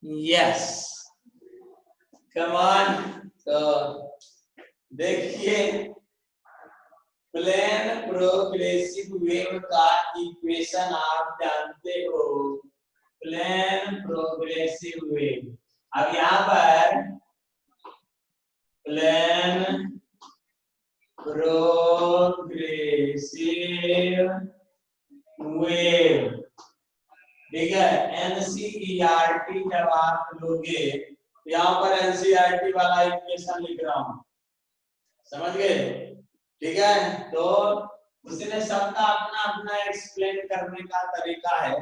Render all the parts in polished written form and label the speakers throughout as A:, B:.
A: Yes come on. तो देखिए plane progressive wave का इक्वेशन आप जानते हो, प्लेन प्रोग्रेसिव वेव। अब यहाँ पर प्लेन प्रोग्रेसिव वेव, ठीक है, एनसीईआरटी जब आप लोगे तो यहाँ पर एनसीईआरटी वाला इक्वेशन लिख रहा हूं, समझ गए, ठीक है। तो उसने सबका अपना अपना एक्सप्लेन करने का तरीका है,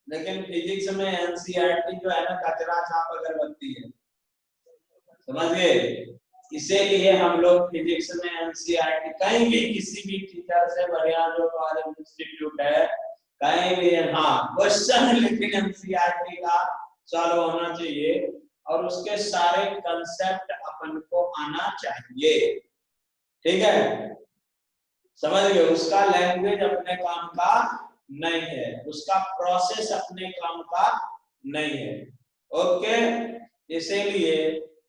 A: लेकिन फिजिक्स में एनसीईआरटी जो है ना कचरा छाप अगरबत्ती है, समझ गए। इसीलिए हम लोग फिजिक्स में एनसीईआरटी कहीं भी किसी भी टीचर से बढ़िया जो कॉलेज इंस्टीट्यूट है कहीं भी, हाँ क्वेश्चन लेकिन एनसीईआरटी का सॉल्व होना चाहिए और उसके सारे कंसेप्ट अपन को आना चाहिए, ठीक है, समझ गए। उसका लैंग्वेज अपने काम का नहीं है, उसका प्रोसेस अपने काम का नहीं है, ओके। इसीलिए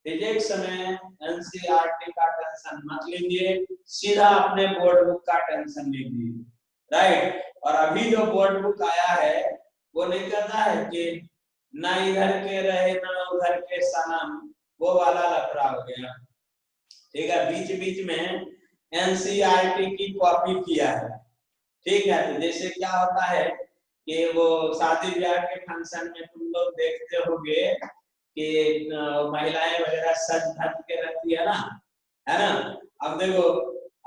A: फिजिक्स में एनसीईआरटी का टेंशन मत लीजिए, सीधा अपने बोर्ड बुक का टेंशन लीजिए, राइट। और अभी जो बोर्ड बुक आया है वो नहीं कहता है कि ना इधर के रहे ना उधर के सनम, वो वाला लफड़ा हो गया, ठीक है। बीच बीच में एनसीईआरटी की कॉपी किया है, ठीक है। तो जैसे क्या होता है कि वो शादी ब्याह के फंक्शन में तुम लोग देखते होगे कि महिलाएं वगैरह सज धज के रहती है ना। अब देखो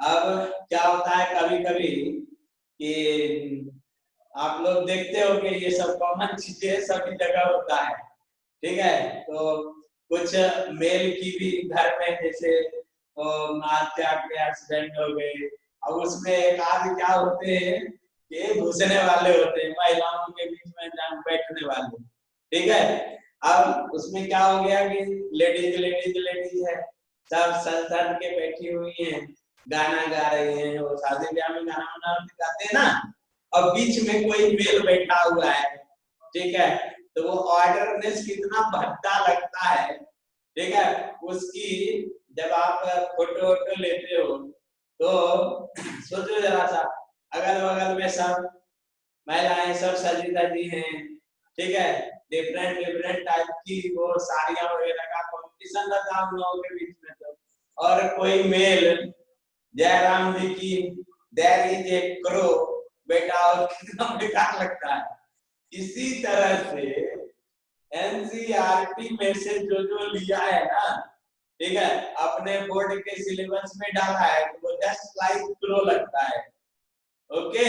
A: अब क्या होता है कभी कभी कि आप लोग देखते हो कि ये सब कॉमन चीजें सभी जगह होता है, ठीक है। तो कुछ मेल की भी घर में जैसे आत्या के एक्सीडेंट हो गए, अब उसमें एक आध क्या होते हैं कि घुसने वाले होते हैं महिलाओं के बीच में जहाँ बैठने वाले, ठीक है। अब उसमें क्या हो गया कि लेडीज लेडीज लेडीज है, सब सज के बैठी हुई हैं, गाना गा रही हैं, वो शादी ब्याह में गाना वाना गाते हैं ना। अब बीच में कोई मेल बैठा हुआ है, ठीक है, तो वो ऑर्डरनेस कितना भद्दा लगता है, ठीक है। उसकी जब आप फोटो वोटो लेते हो तो सोचो जरा सा, अगल बगल में सब महिलाएं सब सजी धजी हैं, ठीक है, डिफरेंट डिफरेंट टाइप की वो साड़ियां वगैरह का कॉम्पिटिशन रहता है उन लोगों के बीच में। तो और कोई मेल जयराम जी की देयर इज ए क्रो बेटा, और कितना बेकार लगता है। इसी तरह से एनसीईआरटी में से जो लिया है ना, ठीक है, अपने बोर्ड के सिलेबस में डाला है तो वो जस्ट लाइक क्रो लगता है, ओके,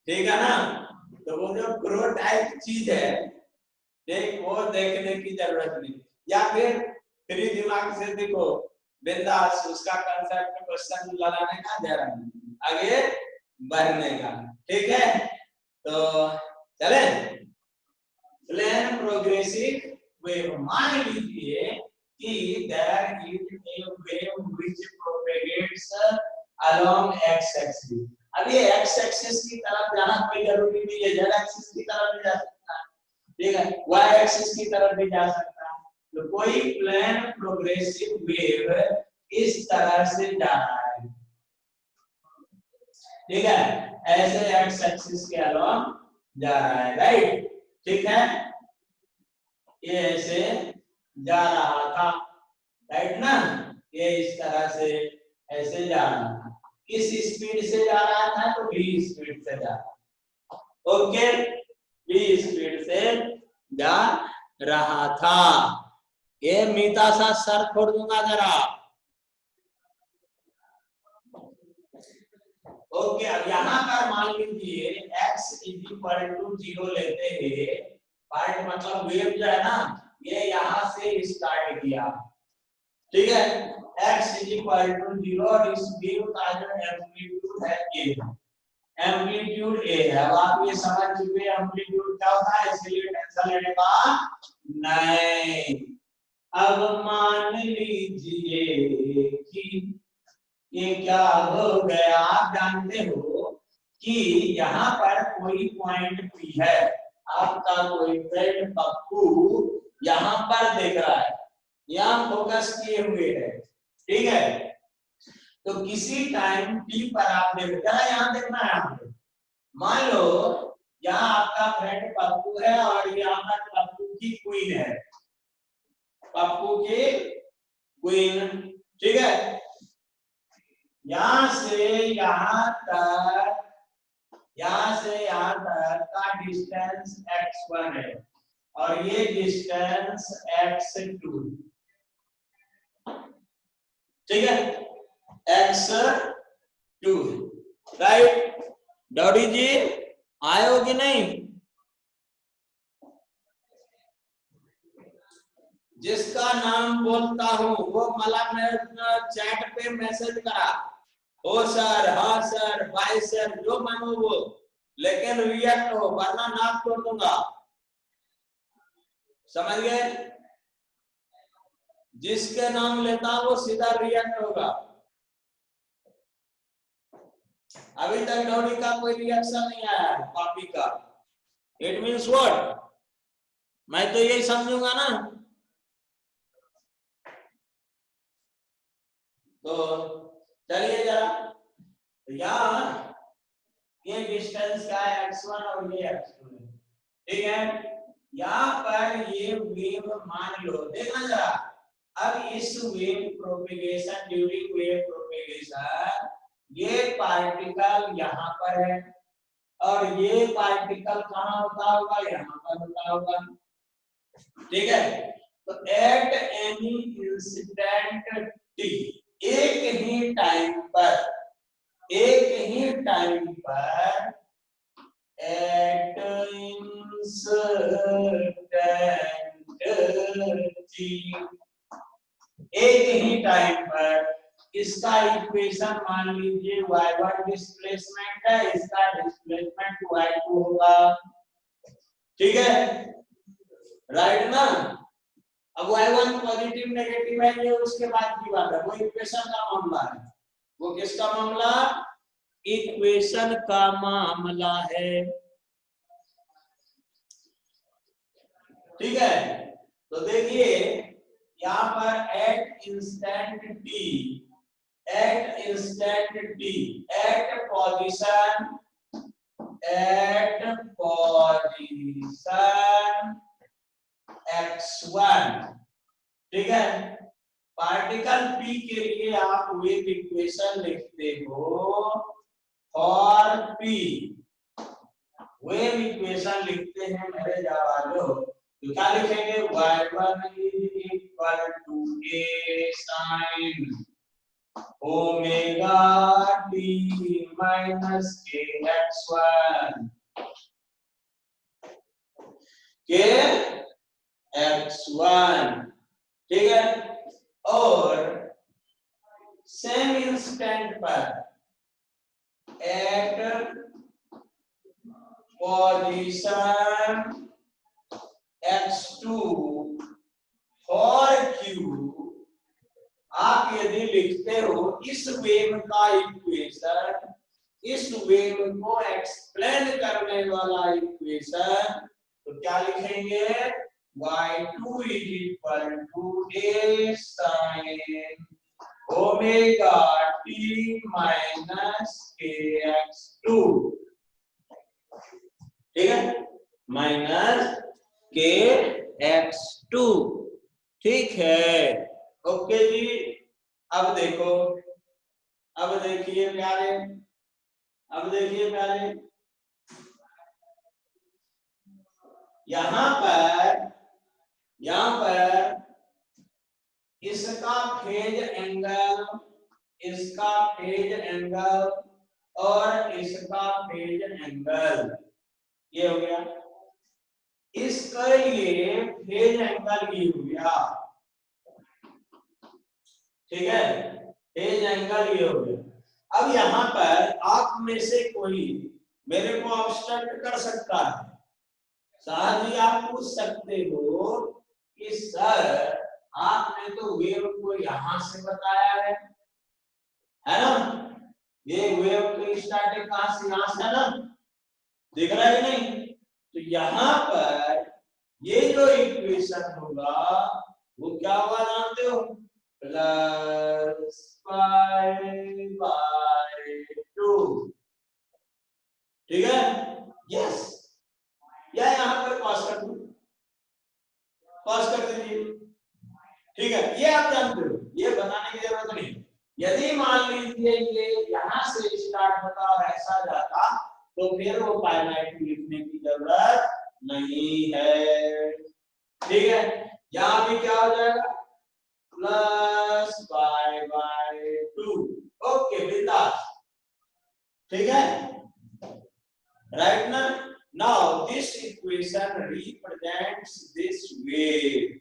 A: ठीक है ना। तो वो जो क्रो टाइप चीज है, देख वो देखने की जरूरत नहीं, या फिर फ्री दिमाग से देखो बिंदास, उसका कंसेप्ट क्वेश्चन लगाने का, जरा आगे बढ़ने का, ठीक है। तो चले प्लेन प्रोग्रेसिव वेव, मान लीजिए कि there is a wave which propagates along X axis. अब ये एक्स एक्सिस की तरफ जाना कोई जरूरी नहीं है, जेड एक्सिस की तरफ भी जा सकता है, ठीक है, वाई एक्सिस की तरफ भी जा सकता है। तो कोई प्लेन प्रोग्रेसिव वेव इस तरह से जा रहा है, ठीक है, ऐसे एक्स एक्सिस के अलोंग जा रहा है, राइट, ठीक है, ये ऐसे जा रहा था, राइट ना, ये इस तरह से ऐसे जा रहा था, किस स्पीड से जा रहा था, तो v स्पीड से जा रहा था, ओके, v स्पीड से जा रहा था। ये मीठा सा सर छोड़ दूंगा जरा, ओके। अब यहाँ पर मान लीजिए x = 0 लेते हैं, पार्ट मतलब वेव जो है ना ये यहाँ से स्टार्ट किया, ठीक है, x = 0 और इस वेव का जो एम्पलीट्यूड है a, एम्पलीट्यूड a है। अब आप ये समझ चुके एम्पलीट्यूड क्या होता है, इसलिए टेंशन लेने का नहीं। अब मान लीजिए कि ये क्या हो गया, आप जानते हो कि यहाँ पर कोई पॉइंट P है, आपका कोई फ्रेंड पप्पू यहाँ पर देख रहा है, यहाँ फोकस किए हुए है, ठीक है। तो किसी टाइम टी पर आप देख, यहाँ देखना है आपको, मान लो यहाँ आपका फ्रेंड पप्पू है और यहाँ पर पप्पू की क्वीन है, पप्पू की क्वीन, ठीक है। यहां से यहां तक, यहां से यहां तक का डिस्टेंस x1 है और ये डिस्टेंस x2, ठीक है, x2, राइट। डॉडी जी आए हो कि नहीं? जिसका नाम बोलता हूं वो मतलब मैं चैट पे मैसेज करा, ओ सर, हाँ सर, बाय सर, जो मानो वो, लेकिन रिएक्ट हो, वरना नाक तोड़ दूंगा, समझ गए? जिसके नाम लेता वो सीधा रिएक्ट होगा। अभी तक डॉडी का कोई रिएक्शन नहीं आया है कॉपी का, इट मीन्स व्हाट? मैं तो यही समझूंगा ना। तो चलिए जरा, यहाँ ये डिस्टेंस का है x1 और ये x2 है, ठीक है। यहाँ पर ये वेव मान लो, देखना जरा, अब इस wave propagation, during wave propagation ये पार्टिकल यहाँ पर है और ये पार्टिकल कहाँ होता होगा? यहाँ पर होता होगा, ठीक है। तो एट एनी इंसिडेंट टी, एक ही टाइम पर, एक ही टाइम पर, एट इंसिडेंट टी, एक ही टाइम पर, इसका इक्वेशन मान लीजिए y1 डिस्प्लेसमेंट है, इसका डिस्प्लेसमेंट y2 होगा, ठीक है, राइट ना। अब y1 पॉजिटिव नेगेटिव है, ये उसके बाद की बात है, वो इक्वेशन का मामला है। वो किसका मामला? इक्वेशन का मामला है, ठीक है। तो देखिए यहाँ पर at instant T, at instant T, at position x1, ठीक है। पार्टिकल p के लिए आप वेव इक्वेशन लिखते हो फॉर p, वेव इक्वेशन लिखते हैं मेरे जवानों, तो क्या लिखेंगे? y1 is equal to a sin omega t minus k x1, k x1, ठीक है। और सेम इंस्टेंट पर at position x2 for q, आप यदि लिखते हो इस वेव का इक्वेशन, इस वेव को एक्सप्लेन करने वाला इक्वेशन, तो क्या लिखेंगे? y2 is equal to a sin omega t minus kx2, ठीक है, माइनस kx2, ठीक है, ओके जी। अब देखो, अब देखिए प्यारे, अब देखिए प्यारे, यहाँ पर इसका फेज एंगल, इसका फेज एंगल और इसका फेज एंगल, ये हो गया, इसके लिए फेज एंगल ये हो गया, ठीक है, फेज एंगल ये हो गया। अब यहाँ पर आप में से कोई मेरे को ऑब्स्ट्रक्ट कर सकता है, साहब जी आप पूछ सकते हो कि सर आपने तो वेव को यहां से बताया है ना, ये वेव की स्टार्टिंग कहां से? यहां से ना, दिख रहा है कि नहीं? तो यहाँ पर ये जो इक्वेशन होगा वो क्या होगा जानते हो, प्लस पाई बाय 2, ठीक है। यस, या यहाँ पर कॉस कर दो, कॉस कर दीजिए, ठीक है। ये आप जानते हो, ये बताने की जरूरत नहीं। यदि मान लीजिए ये यहाँ से स्टार्ट होता और ऐसा जाता तो फिर वो पाई बाय 2 लिखने की जरूरत नहीं है, ठीक है। यहाँ भी क्या हो जाएगा, प्लस पाई बाय 2, ओके बिंदास, ठीक है, राइट ना। Now this equation represents this wave,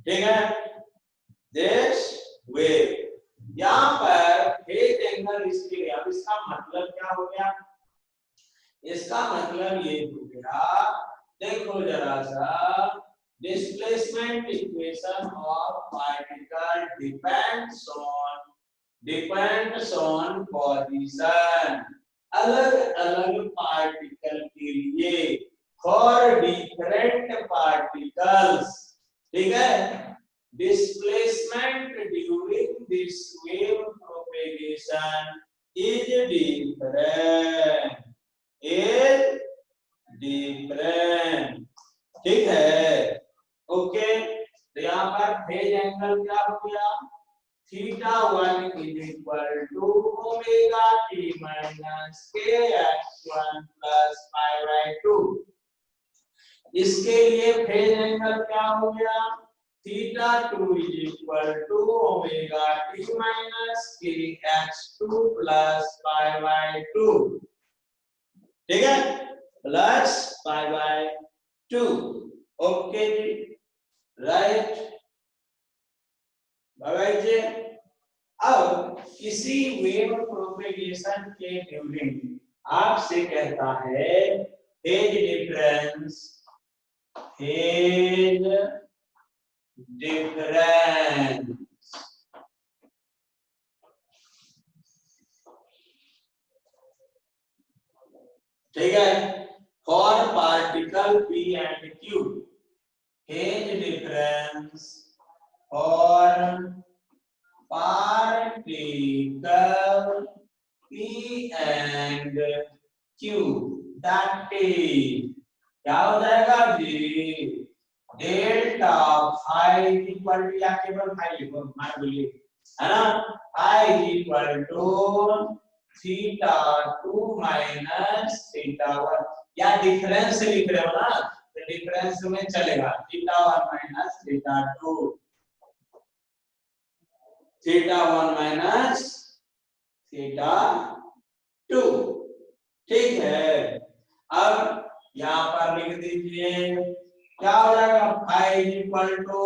A: ठीक है, दिस वेव। यहाँ पर फेज एंगल इसके लिए, अब इसका मतलब क्या हो गया, इसका मतलब ये हो गया, देखो जरा सा, displacement equation of particle depends on position. अलग अलग पार्टिकल के लिए, फॉर डिफरेंट पार्टिकल्स, ठीक है, displacement during this wave propagation is different, ठीक है, ओके। तो यहाँ पर फेज एंगल क्या हो गया, θ1 is equal to omega t minus kx1 plus pi by 2। इसके लिए फेज एंगल क्या हो गया, θ2 is equal to omega t minus kx2 plus pi by 2, ठीक है, प्लस पाई बाय 2, ओके जी, राइट। जी अब किसी वेव प्रोपेगेशन के ड्यूरिंग आपसे कहता है फेज डिफरेंस ठीक है, for particle P and Q, phase difference for particle P and Q, that is क्या हो जाएगा जी, डेल्टा फाई इक्वल टू, या केवल फाई लिखो, मान बोलिए, है ना, फाई इक्वल टू θ2 माइनस θ1, या डिफरेंस लिख रहे हो ना तो डिफरेंस में चलेगा, θ1 माइनस θ2, θ1 माइनस θ2, ठीक है। अब यहाँ पर लिख दीजिए, क्या हो जाएगा, phi equal to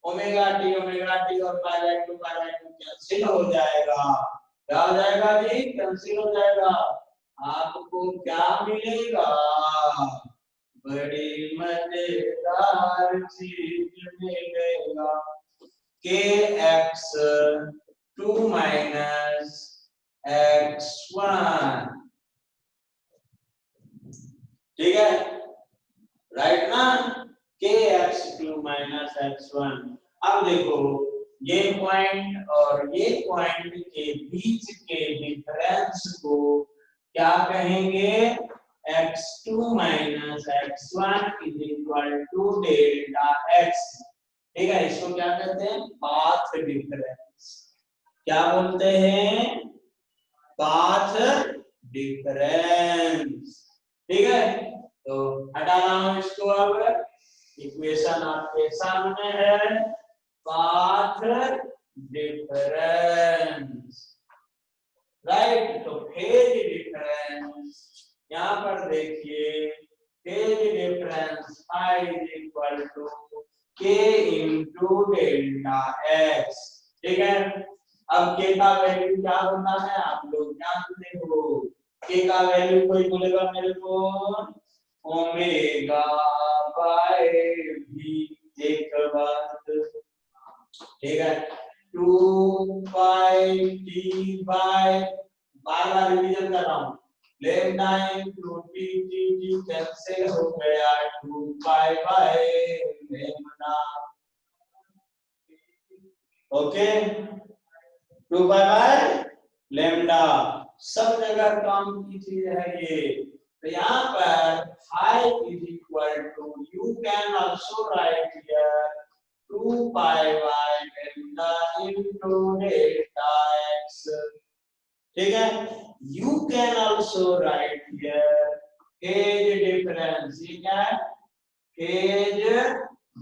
A: omega T और पाई बाय 2 कैंसिल हो जाएगा, क्या हो जाएगा जी, कैंसिल हो जाएगा। आपको क्या मिलेगा, बड़ी मजेदार चीज मिलेगा, kx2 माइनस x1, ठीक है, राइट ना, kx2 माइनस x1। अब देखो ये पॉइंट और ये पॉइंट के बीच के डिफरेंस को क्या कहेंगे, x2 minus x1 is equal to delta x, ठीक है, इसको क्या कहते हैं, पाथ डिफरेंस, क्या बोलते हैं, पाथ डिफरेंस, ठीक है। तो हटा रहा हूं इसको, अब इक्वेशन आपके सामने है, पाथ डिफरेंस, राइट। तो फेज डिफरेंस यहाँ पर देखिए, phase difference I is equal to k into delta x, ठीक है। अब k का वैल्यू क्या होता है आप लोग जानते हो, k का वैल्यू कोई बोलेगा मेरे को, ओमेगा बाय v, एक बात, ठीक है, 2 पाई t बाय, बार बार रिवीजन कर रहा हूं, लेफ्ट टाइम 2t कैंसिल हो by lambda. Okay, 2 pi by lambda सब जगह काम की चीज है ये। तो यहाँ पर phi is equal to, you can also write here 2 pi by lambda into delta x. ठीक है, you can also write here phase difference, ये क्या है, फेज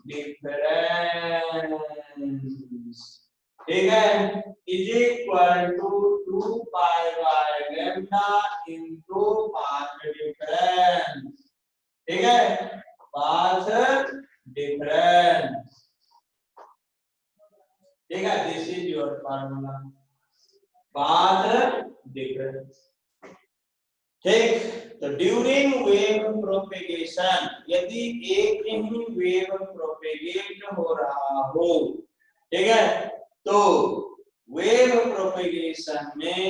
A: डिफरेंस। ठीक है, is equal to 2 pi by lambda into path difference. ठीक है, path difference. ठीक है, this is your formula, path difference. ठीक, तो ड्यूरिंग वेव प्रोपेगेशन, यदि एक ही वेव प्रोपेगेट हो रहा हो, ठीक है, तो वेव प्रोपेगेशन में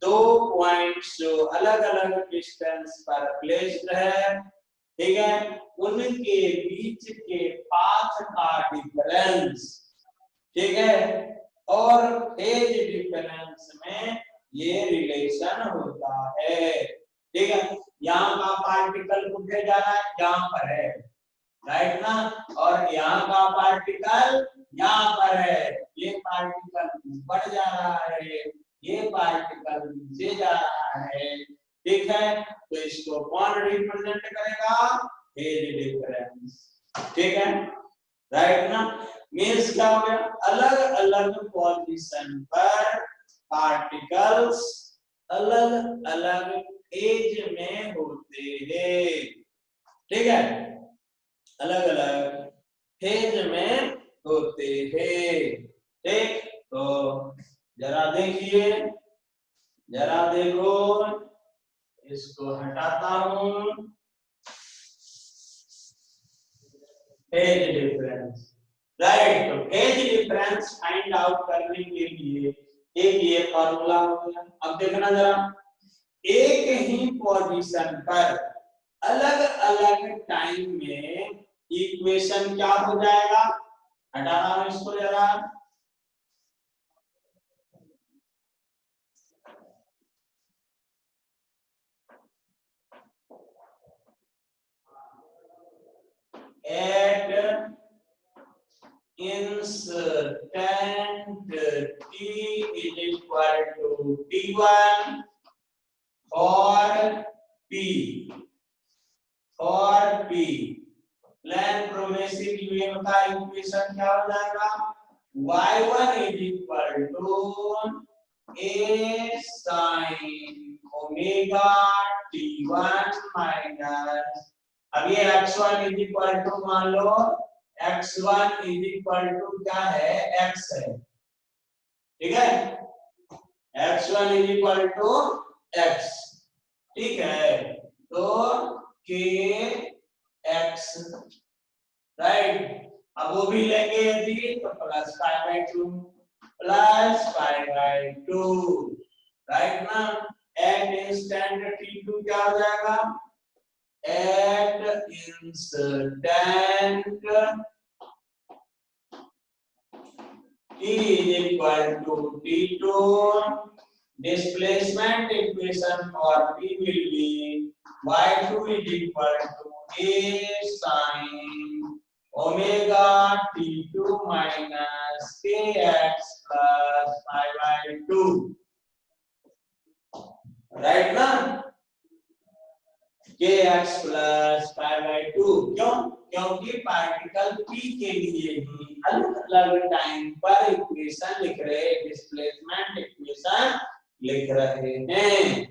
A: 2 पॉइंट्स जो अलग अलग डिस्टेंस पर प्लेस्ड है, ठीक है, उनके बीच के पाथ का डिफरेंस, ठीक है, और फेज डिफरेंस में ये रिलेशन होता है। ठीक है, यहाँ का पार्टिकल उठे जा रहा है, यहाँ पर है, राइट ना, और यहाँ का पार्टिकल यहाँ पर है, ये पार्टिकल ऊपर जा रहा है, ये पार्टिकल नीचे जा रहा है। ठीक है, तो इसको कौन रिप्रेजेंट करेगा, फेज डिफरेंस। ठीक है, राइट ना, मीन्स क्या हो गया, अलग अलग पोजीशन पर पार्टिकल्स अलग अलग एज में होते हैं। ठीक है, अलग अलग फेज में होते हैं। ठीक, तो जरा देखिए, जरा देखो, इसको हटाता हूं, फेज डिफरेंस, राइट। तो फेज डिफरेंस फाइंड आउट करने के लिए एक ये फॉर्मूला हो गया। अब देखना जरा, एक ही पोजीशन पर अलग अलग टाइम में इक्वेशन क्या हो जाएगा, हटा रहा हूं इसको जरा, at instant t is equal to t1 for p, plane progressive wave का इक्वेशन क्या हो जाएगा, y1 is equal to a sin omega t1 minus, अब ये x1 is equal to मान लो x1 is equal to क्या है, x है, ठीक है, x1 is equal to x, ठीक है, तो k x, राइट। अब वो भी लेंगे यदि तो plus pi by two, right ना, एट इंस्टेंट t2 क्या हो जाएगा, at instant t is equal to t2, displacement equation for t will be y2 is equal to a sin omega t2 minus kx plus pi by 2, right ना, kx plus pi by 2, क्यों, क्योंकि particle p के लिए ही अलग अलग time पर equation लिख रहे हैं, डिस्प्लेसमेंट इक्वेशन लिख रहे हैं।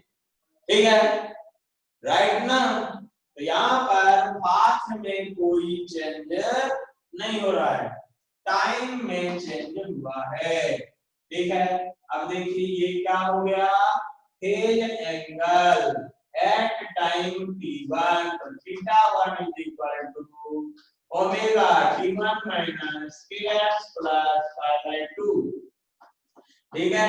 A: ठीक है, राइट ना, तो यहाँ पर पाथ में कोई चेंज नहीं हो रहा है, टाइम में चेंज हुआ है। ठीक है, अब देखिए ये क्या हो गया, phase angle at time t1, तो θ1 is equal to omega t1 minus kx plus pi by 2, ठीक है,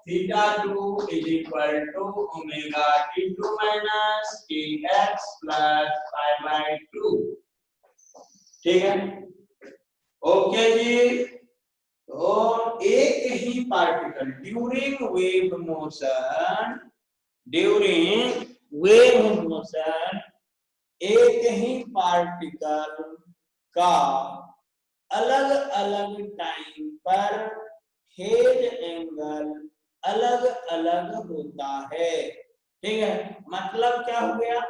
A: θ2 is equal to omega t2 minus kx plus pi by 2, ठीक है, ओके जी। तो एक ही पार्टिकल ड्यूरिंग वेव मोशन एक ही पार्टिकल का अलग अलग टाइम पर फेज एंगल अलग अलग होता है। ठीक है, मतलब क्या हो गया,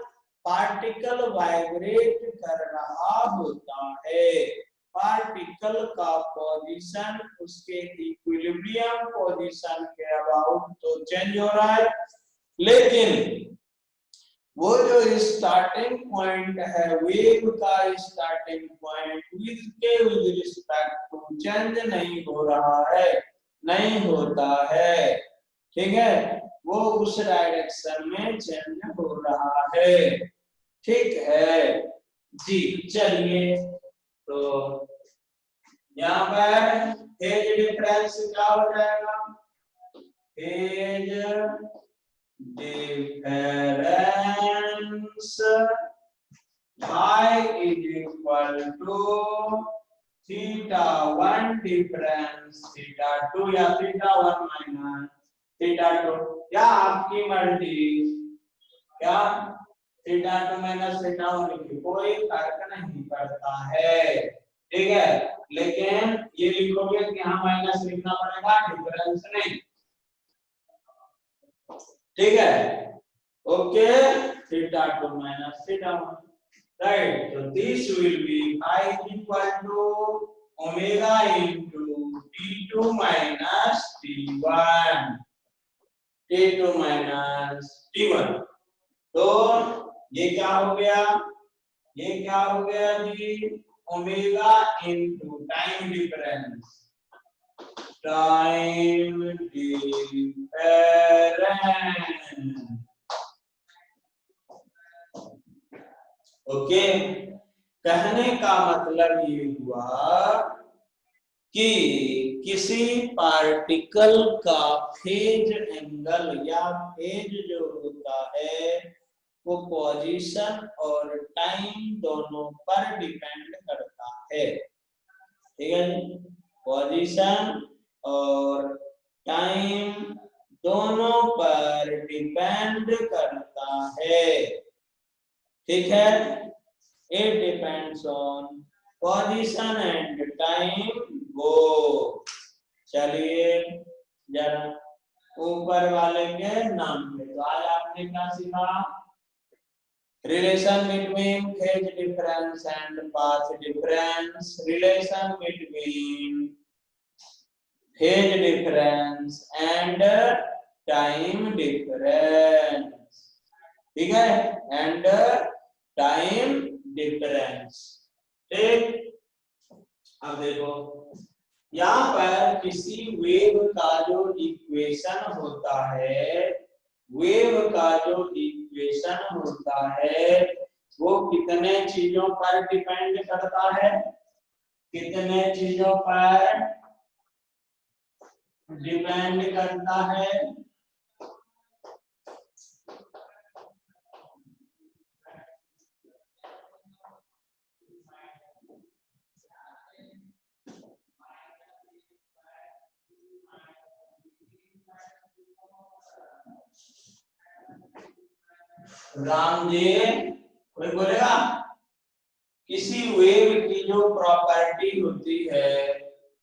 A: पार्टिकल वाइब्रेट कर रहा होता है, पार्टिकल का पोजीशन उसके इक्विलिब्रियम पोजीशन के अबाउट तो चेंज हो रहा है, लेकिन वो जो स्टार्टिंग पॉइंट है वेव का starting point with respect to change नहीं हो रहा है, नहीं होता है। ठीक है, वो उस डायरेक्शन में चेंज हो रहा है। ठीक है जी, चलिए तो यहाँ पर फेज डिफरेंस क्या हो जाएगा, phase difference phi is equal to theta 1 difference theta 2 या theta 1 minus theta 2 या आपकी मर्जी, क्या थीटा 2 माइनस थीटा 1 लिखिए, कोई फर्क नहीं पड़ता है। ठीक है, लेकिन ये लिखोगे कि यहाँ माइनस लिखना पड़ेगा, डिफरेंस नहीं। ठीक है, okay, theta 2 minus theta 1, right. तो this will be i equal to omega into t2 minus t1, t2 minus t1। तो ये क्या हो गया, ये क्या हो गया जी, omega into time difference, time difference. Okay, कहने का मतलब ये हुआ कि किसी पार्टिकल का फेज एंगल या फेज जो होता है वो पोजीशन और टाइम दोनों पर डिपेंड करता है। ठीक है, पोजीशन और टाइम दोनों पर डिपेंड करता है। ठीक है, it depends on position and time वो। चलिए जरा ऊपर वाले के नाम पे, तो आज आपने क्या सीखा, relation between phase difference and path difference, relation between phase difference and time difference. ठीक है, एंड टाइम डिफरेंस। ठीक, अब देखो यहाँ पर किसी वेव का जो इक्वेशन होता है, वेव का जो इक्वेशन होता है वो कितने चीजों पर डिपेंड करता है, कितने चीजों पर डिपेंड करता है, राम जी कोई बोलेगा, किसी वेव की जो प्रॉपर्टी होती है,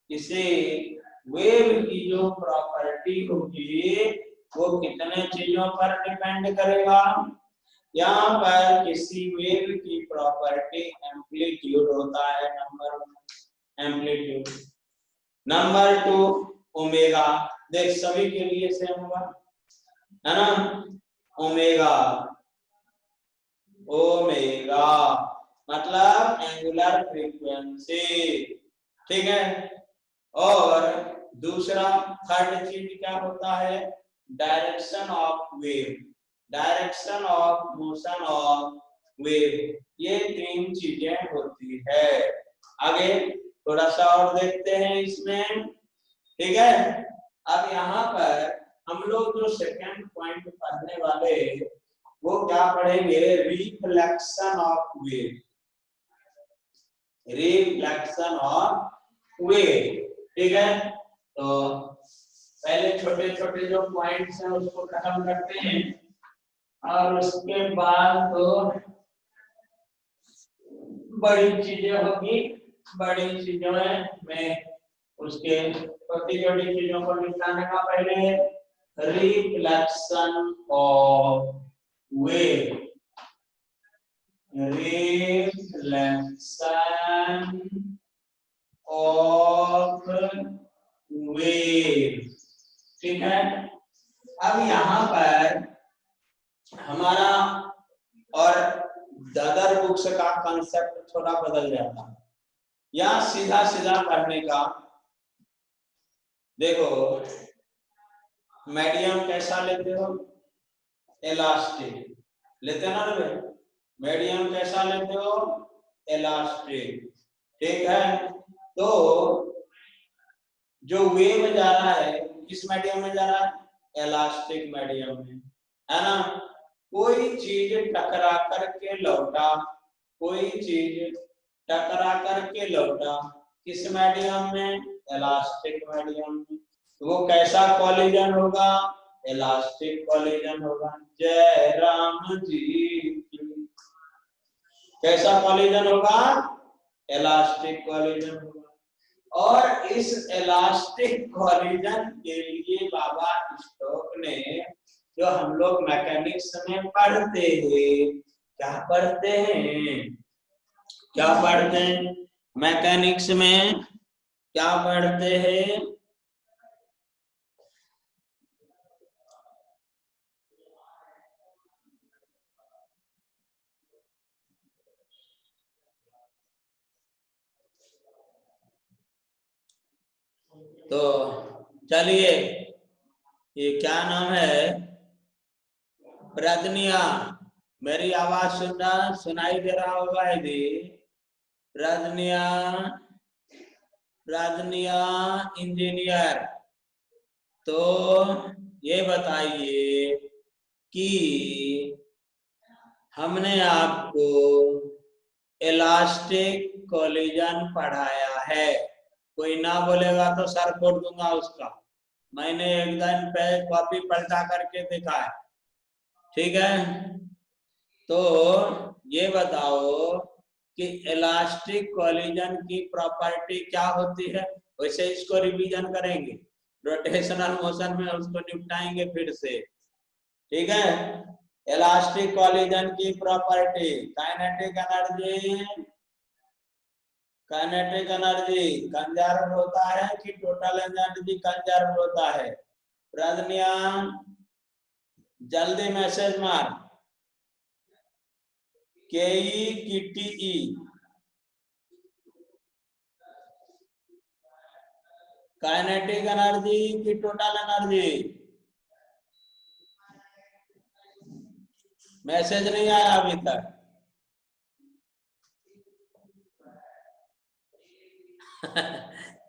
A: किसी वेव की जो प्रॉपर्टी होगी वो कितने चीजों पर डिपेंड करेगा। यहाँ पर किसी वेव की प्रॉपर्टी एम्पलीट्यूड होता है, नंबर 1 एम्पलीट्यूड, नंबर 2 ओमेगा, देख सभी के लिए सेम होगा है ना, ओमेगा, ओमेगा मतलब एंगुलर फ्रीक्वेंसी। ठीक है, और दूसरा थर्ड चीज क्या होता है, direction of wave, direction of motion of wave, ये 3 चीजें होती है। आगे थोड़ा सा और देखते हैं इसमें। ठीक है, अब यहाँ पर हम लोग जो सेकंड पॉइंट पढ़ने वाले वो क्या पढ़ेंगे, reflection of wave. Reflection of wave. ठीक है, तो पहले छोटे छोटे जो पॉइंट्स हैं उसको खत्म करते हैं और उसके बाद तो बड़ी चीजें होगी। बड़ी चीजों में उसके छोटी छोटी चीजों को निकालने का पहले reflection of wave, reflection of wave. ठीक है, अब यहाँ पर हमारा और अदर बुक्स का कंसेप्ट थोड़ा बदल जाता है। या सीधा सीधा पढ़ने का, देखो मीडियम कैसा लेते हो, इलास्टिक लेते ना रे, मीडियम कैसा लेते हो, इलास्टिक। ठीक है, तो जो वेव जा रहा है किस मीडियम में जा रहा है, इलास्टिक मीडियम में, है ना। कोई चीज टकरा करके लौटा, कोई चीज टकरा करके लौटा किस मीडियम में, इलास्टिक मीडियम में। तो वो कैसा कॉलिजन होगा, इलास्टिक कॉलिजन होगा। जय राम जी, कैसा कॉलिजन होगा, इलास्टिक कॉलिजन होगा। और इस इलास्टिक कॉलिजन के लिए बाबा स्टोक ने, जो हम लोग मैकेनिक्स में पढ़ते हैं, क्या पढ़ते हैं, क्या पढ़ते हैं मैकेनिक्स में, क्या पढ़ते हैं, तो चलिए, ये क्या नाम है, प्रज्ञा, मेरी आवाज सुनाई दे रहा होगा यदि, प्रज्ञा, प्रज्ञा इंजीनियर। तो ये बताइए कि हमने आपको इलास्टिक कोलिजन पढ़ाया है, कोई ना बोलेगा तो सर फोड़ दूंगा उसका। मैंने एक दिन पे कॉपी पलटा करके देखा है। ठीक है, तो ये बताओ कि इलास्टिक कोलिजन की प्रॉपर्टी क्या होती है, वैसे इसको रिवीजन करेंगे, रोटेशनल मोशन में उसको निपटाएंगे फिर से। ठीक है, इलास्टिक कोलिजन की property, kinetic energy, kinetic energy conserve होता है कि टोटल एनर्जी कंजर्व होता है, प्रज्ञा जल्दी मैसेज मार, केई की टीई, काइनेटिक एनर्जी की टोटल एनर्जी, मैसेज नहीं आया अभी तक।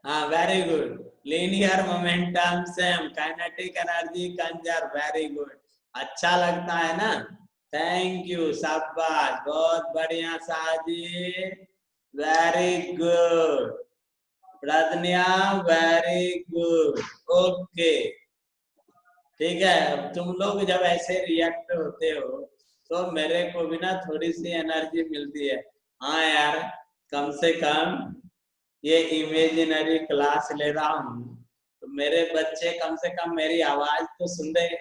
A: हाँ, very good, linear momentum same, kinetic energy conserve, very good, अच्छा लगता है ना, थैंक यू, शाबाश, बहुत बढ़िया साजी, वेरी गुड, प्रज्ञा वेरी गुड, ओके। ठीक है, अब तुम लोग जब ऐसे रिएक्ट होते हो तो मेरे को भी ना थोड़ी सी एनर्जी मिलती है। हाँ यार, कम से कम ये इमेजिनरी क्लास ले रहा हूँ तो मेरे बच्चे कम से कम मेरी आवाज तो सुन रहे।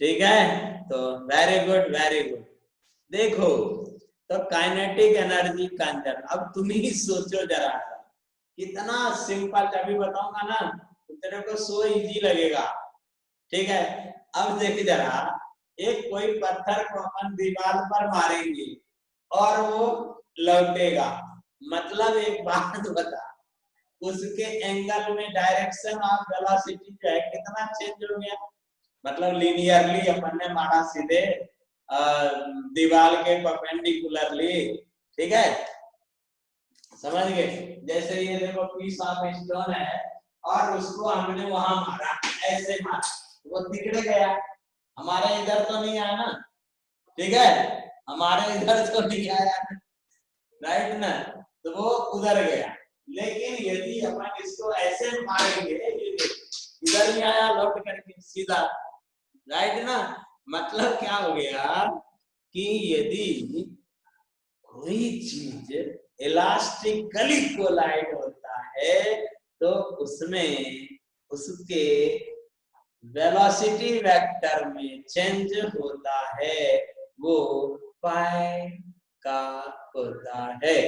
A: ठीक है, तो वेरी गुड, वेरी गुड। देखो, तो काइनेटिक एनर्जी कंजर्व, अब तुम ही सोचो जरा, कितना सिंपल, अभी बताऊंगा ना तो तेरे को सो इजी लगेगा। ठीक है, अब देख जरा, एक कोई पत्थर को अपन दीवार पर मारेंगे और वो लौटेगा, मतलब एक बात बता, उसके एंगल में डायरेक्शन ऑफ वेलोसिटी जो है कितना चेंज हो गया, मतलब लीनियरली अपन ने मारा सीधे दीवार के परपेंडिकुलरली। ठीक है, समझ गए, जैसे ये देखो पीस ऑफ स्टोन है और उसको हमने वहां मारा, ऐसे मारा, वो तिकड़े गया, हमारे इधर तो नहीं आया ना। ठीक है, हमारे इधर तो नहीं आया, राइट ना, तो वो उधर गया। लेकिन यदि अपन इसको ऐसे मारेंगे, ये इधर नहीं आया लौट करके सीधा, राइट ना, मतलब क्या हो गया कि यदि कोई चीज इलास्टिकली कोलाइड होता है तो उसमें उसके वेलोसिटी वेक्टर में चेंज होता है, वो पाई का होता है।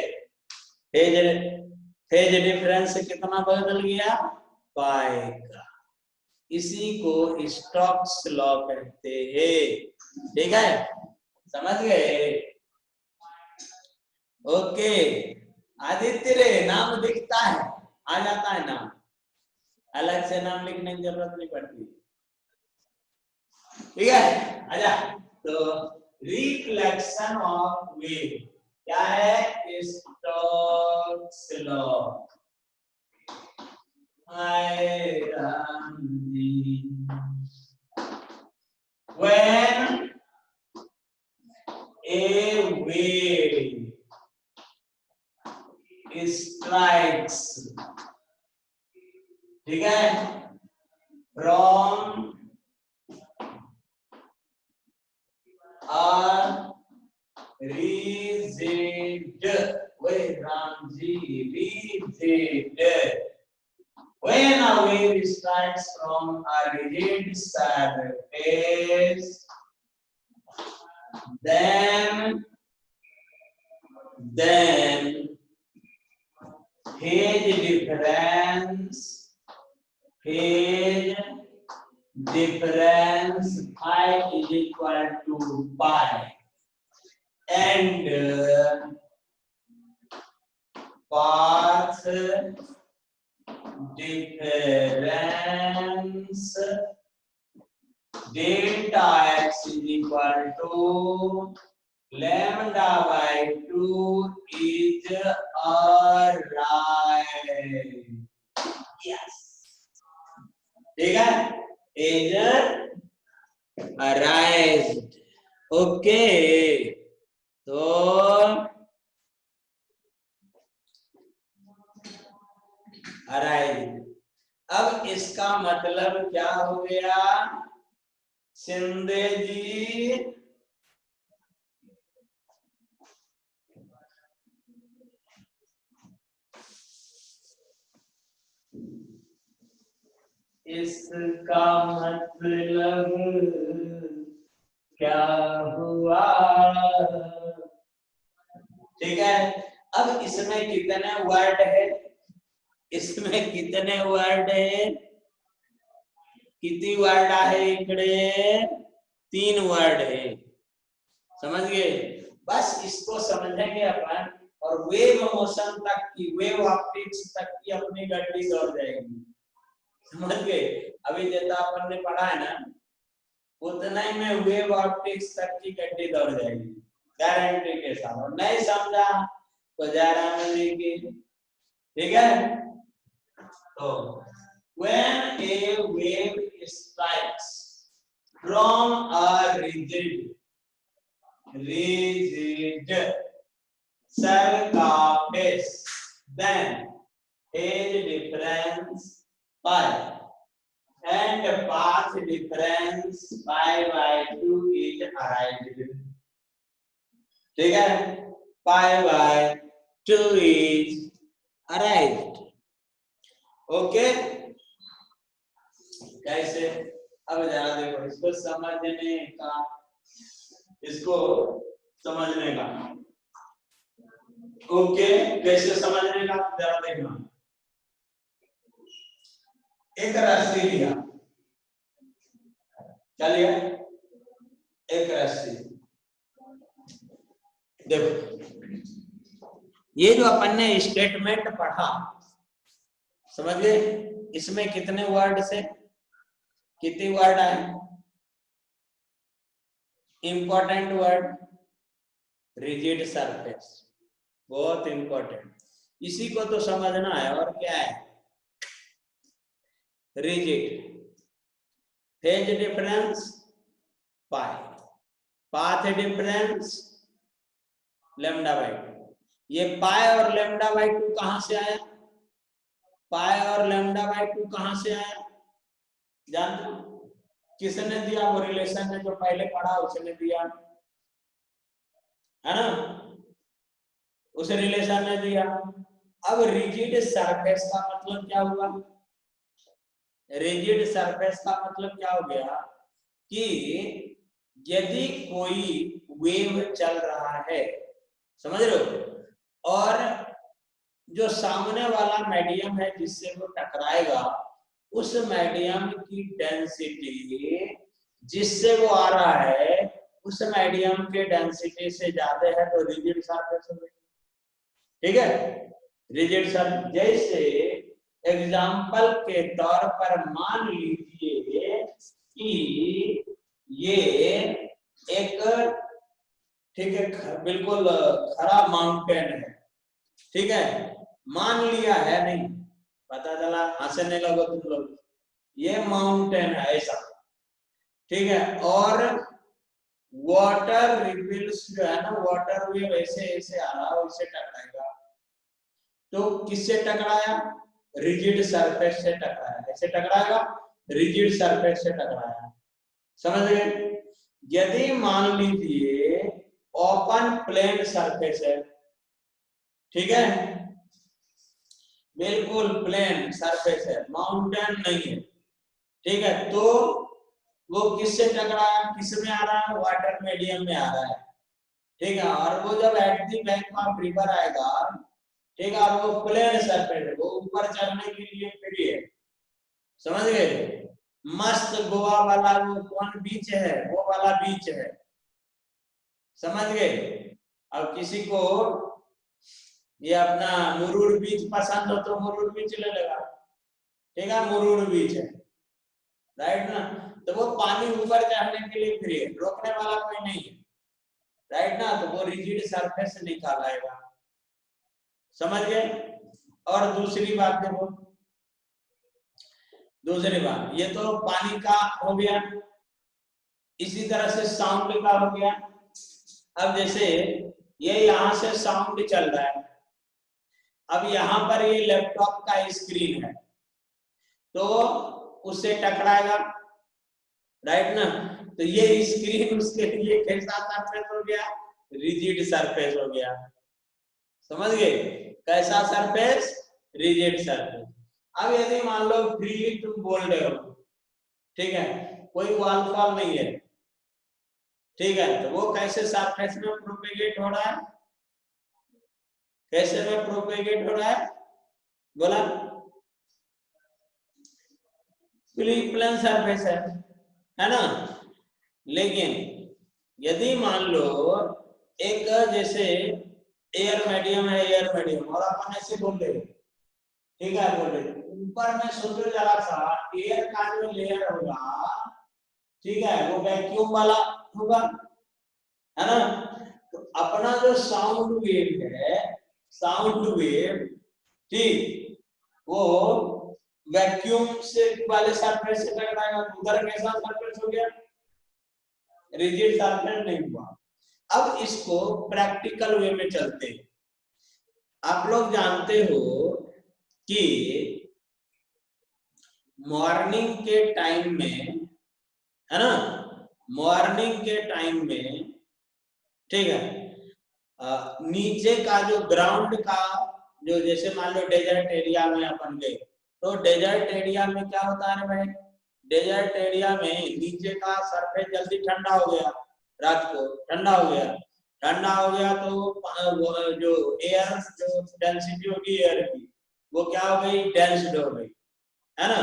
A: फेज डिफरेंस कितना बदल गया, पाई का। इसी को स्टोक्स लॉ कहते हैं। ठीक है, समझ गए? ओके, आदित्य रे नाम दिखता है, आ जाता है नाम, अलग से नाम लिखने की जरूरत नहीं पड़ती। ठीक है, आजा। तो रिफ्लेक्शन ऑफ वेव क्या है, Stokes law. When a wave strikes, ठीक है, from a rigid, wait, Ramji, rigid. When a wave strikes from a rigid surface, then phase difference phi is equal to pi, and path difference delta x is equal to lambda by 2 is arrived. Yes, ठीक है, is arrived. Okay, तो arrived। अब इसका मतलब क्या हो गया शिंदे जी, इसका मतलब क्या हुआ? ठीक है, अब इसमें कितने वर्ड है, इसमें कितने वर्ड है, कितनी वर्ड है, इकड़े 3 वर्ड है, समझ गए? बस इसको समझेंगे अपन और वेव मोशन तक की, वेव ऑप्टिक्स तक की अपनी गड्डी दौड़ जाएगी, समझ गए? अभी जैसा अपन ने पढ़ा है ना, उतना ही में वेव ऑप्टिक्स तक की गड्डी दौड़ जाएगी गारंटी के साथ। और नहीं समझा तो जरा में देखिए, ठीक है? तो when a wave strikes from a rigid surface, then phase difference pi and path difference pi by 2 is arrived. ठीक है, pi by 2 is arrived. Okay, कैसे? अब जरा देखो इसको समझने का, इसको समझने का। ओके, कैसे समझने का जरा देखना। एक रस्सी लिया, क्या लिया? एक रस्सी। देखो ये जो अपन ने स्टेटमेंट पढ़ा, समझ गए? इसमें कितने वर्ड से कितने वर्ड आए? इंपॉर्टेंट वर्ड रिजिड सरफेस, बहुत इंपॉर्टेंट, इसी को तो समझना है। और क्या है? Rigid, phase difference pi, path difference lambda by 2, ये पाई और लैम्डा बाई 2 कहां से आया? पाई और लैम्डा बाई 2 कहां से आया जानते हो? किसने दिया? वो रिलेशन ने जो पहले पढ़ा उसने दिया, है ना? उस रिलेशन ने दिया। अब रिजिड सरफेस का मतलब क्या हुआ? रिजिड सरफेस का मतलब क्या हो गया कि यदि कोई वेव चल रहा है, समझ रहे हो, और जो सामने वाला मीडियम है जिससे वो टकराएगा, उस मीडियम की डेंसिटी जिससे वो आ रहा है उस मीडियम के डेंसिटी से ज्यादा है तो रिजिड सरफेस हो गई। ठीक है, रिजिड सरफेस। जैसे एग्जाम्पल के तौर पर मान लीजिए कि ये एक, ठीक है, बिल्कुल खरा माउंटेन है, ठीक है, मान लिया है, नहीं पता चला, हंसने लगो तुम लोग, ये माउंटेन है ऐसा, ठीक है, और वाटर रिपल्स जो है ना, वाटर वेव ऐसे ऐसे आ रहा है, उससे टकराएगा। तो किससे टकराया? रिजिड सरफेस से टकराया। कैसे टकराएगा? रिजिड सरफेस से टकराया। समझ गए? यदि मान लीजिए ओपन प्लेन सरफेस है, ठीक है, बिल्कुल प्लेन सरफेस है, माउंटेन नहीं है, ठीक है, तो वो किससे टकराया? किस में आ रहा है? वाटर मीडियम में आ रहा है, ठीक है, और वो जब at the bank of river आएगा, ठीक है, और वो प्लेन सरफेस है, वो ऊपर चढ़ने के लिए फ्री है। समझ गए? मस्त गोवा वाला वो कौन बीच है, वो वाला बीच है। समझ गए? अब किसी को ये अपना मुरुड़ बीच पसंद हो तो मुरुड़ बीच ले लेगा, ठीक है, मुरुड़ बीच है, राइट ना? तो वो पानी ऊपर चढ़ने के लिए फ्री है, रोकने वाला कोई नहीं है, राइट ना? तो वो रिजिड सरफेस से निकाल आएगा। समझ गए? और दूसरी बात देखो, दूसरी बात, ये तो पानी का हो गया, इसी तरह से साउंड का हो गया। अब जैसे ये यहां से साउंड चल रहा है, अब यहाँ पर ये लैपटॉप का स्क्रीन है, तो उससे टकराएगा, राइट ना? तो ये स्क्रीन उसके लिए कैसा सरफेस हो गया? रिजिड सरफेस हो गया। समझ गए? कैसा सरफेस? Rigid surface. अब यदि मान लो फ्रीली तुम बोल रहे हो, ठीक है, कोई वॉल फॉल नहीं है, ठीक है, तो वो कैसे सरफेस में प्रोपेगेट हो रहा है? कैसे में प्रोपेगेट हो रहा है? बोला प्लेन सरफेस है ना? लेकिन यदि मान लो एक जैसे एयर मीडियम है, एयर मीडियम, और अपन ऐसे बोल रहे, ठीक है, बोल रहे ऊपर में सोचो जरा सा, एयर का जो लेयर होगा, ठीक है, वो वैक्यूम वाला होगा, है ना? तो अपना जो साउंड वेव है, साउंड वेव, ठीक, वो वैक्यूम से वाले सरफेस से टकराएगा, उधर कैसा सरफेस हो गया? रिजिड सरफेस नहीं हुआ। अब इसको प्रैक्टिकल वे में चलते हैं। आप लोग जानते हो कि मॉर्निंग के टाइम में, है ना, मॉर्निंग के टाइम में, ठीक है, नीचे का जो ग्राउंड का जो, जैसे मान लो डेजर्ट एरिया में अपन गए, तो डेजर्ट एरिया में क्या होता है भाई? डेजर्ट एरिया में नीचे का सरफेस जल्दी ठंडा हो गया, रात को ठंडा हो गया, ठंडा हो गया तो जो एयर जो डेंसिटी होगी एयर की, वो क्या हो गई? डेंस्ड हो गई, है ना?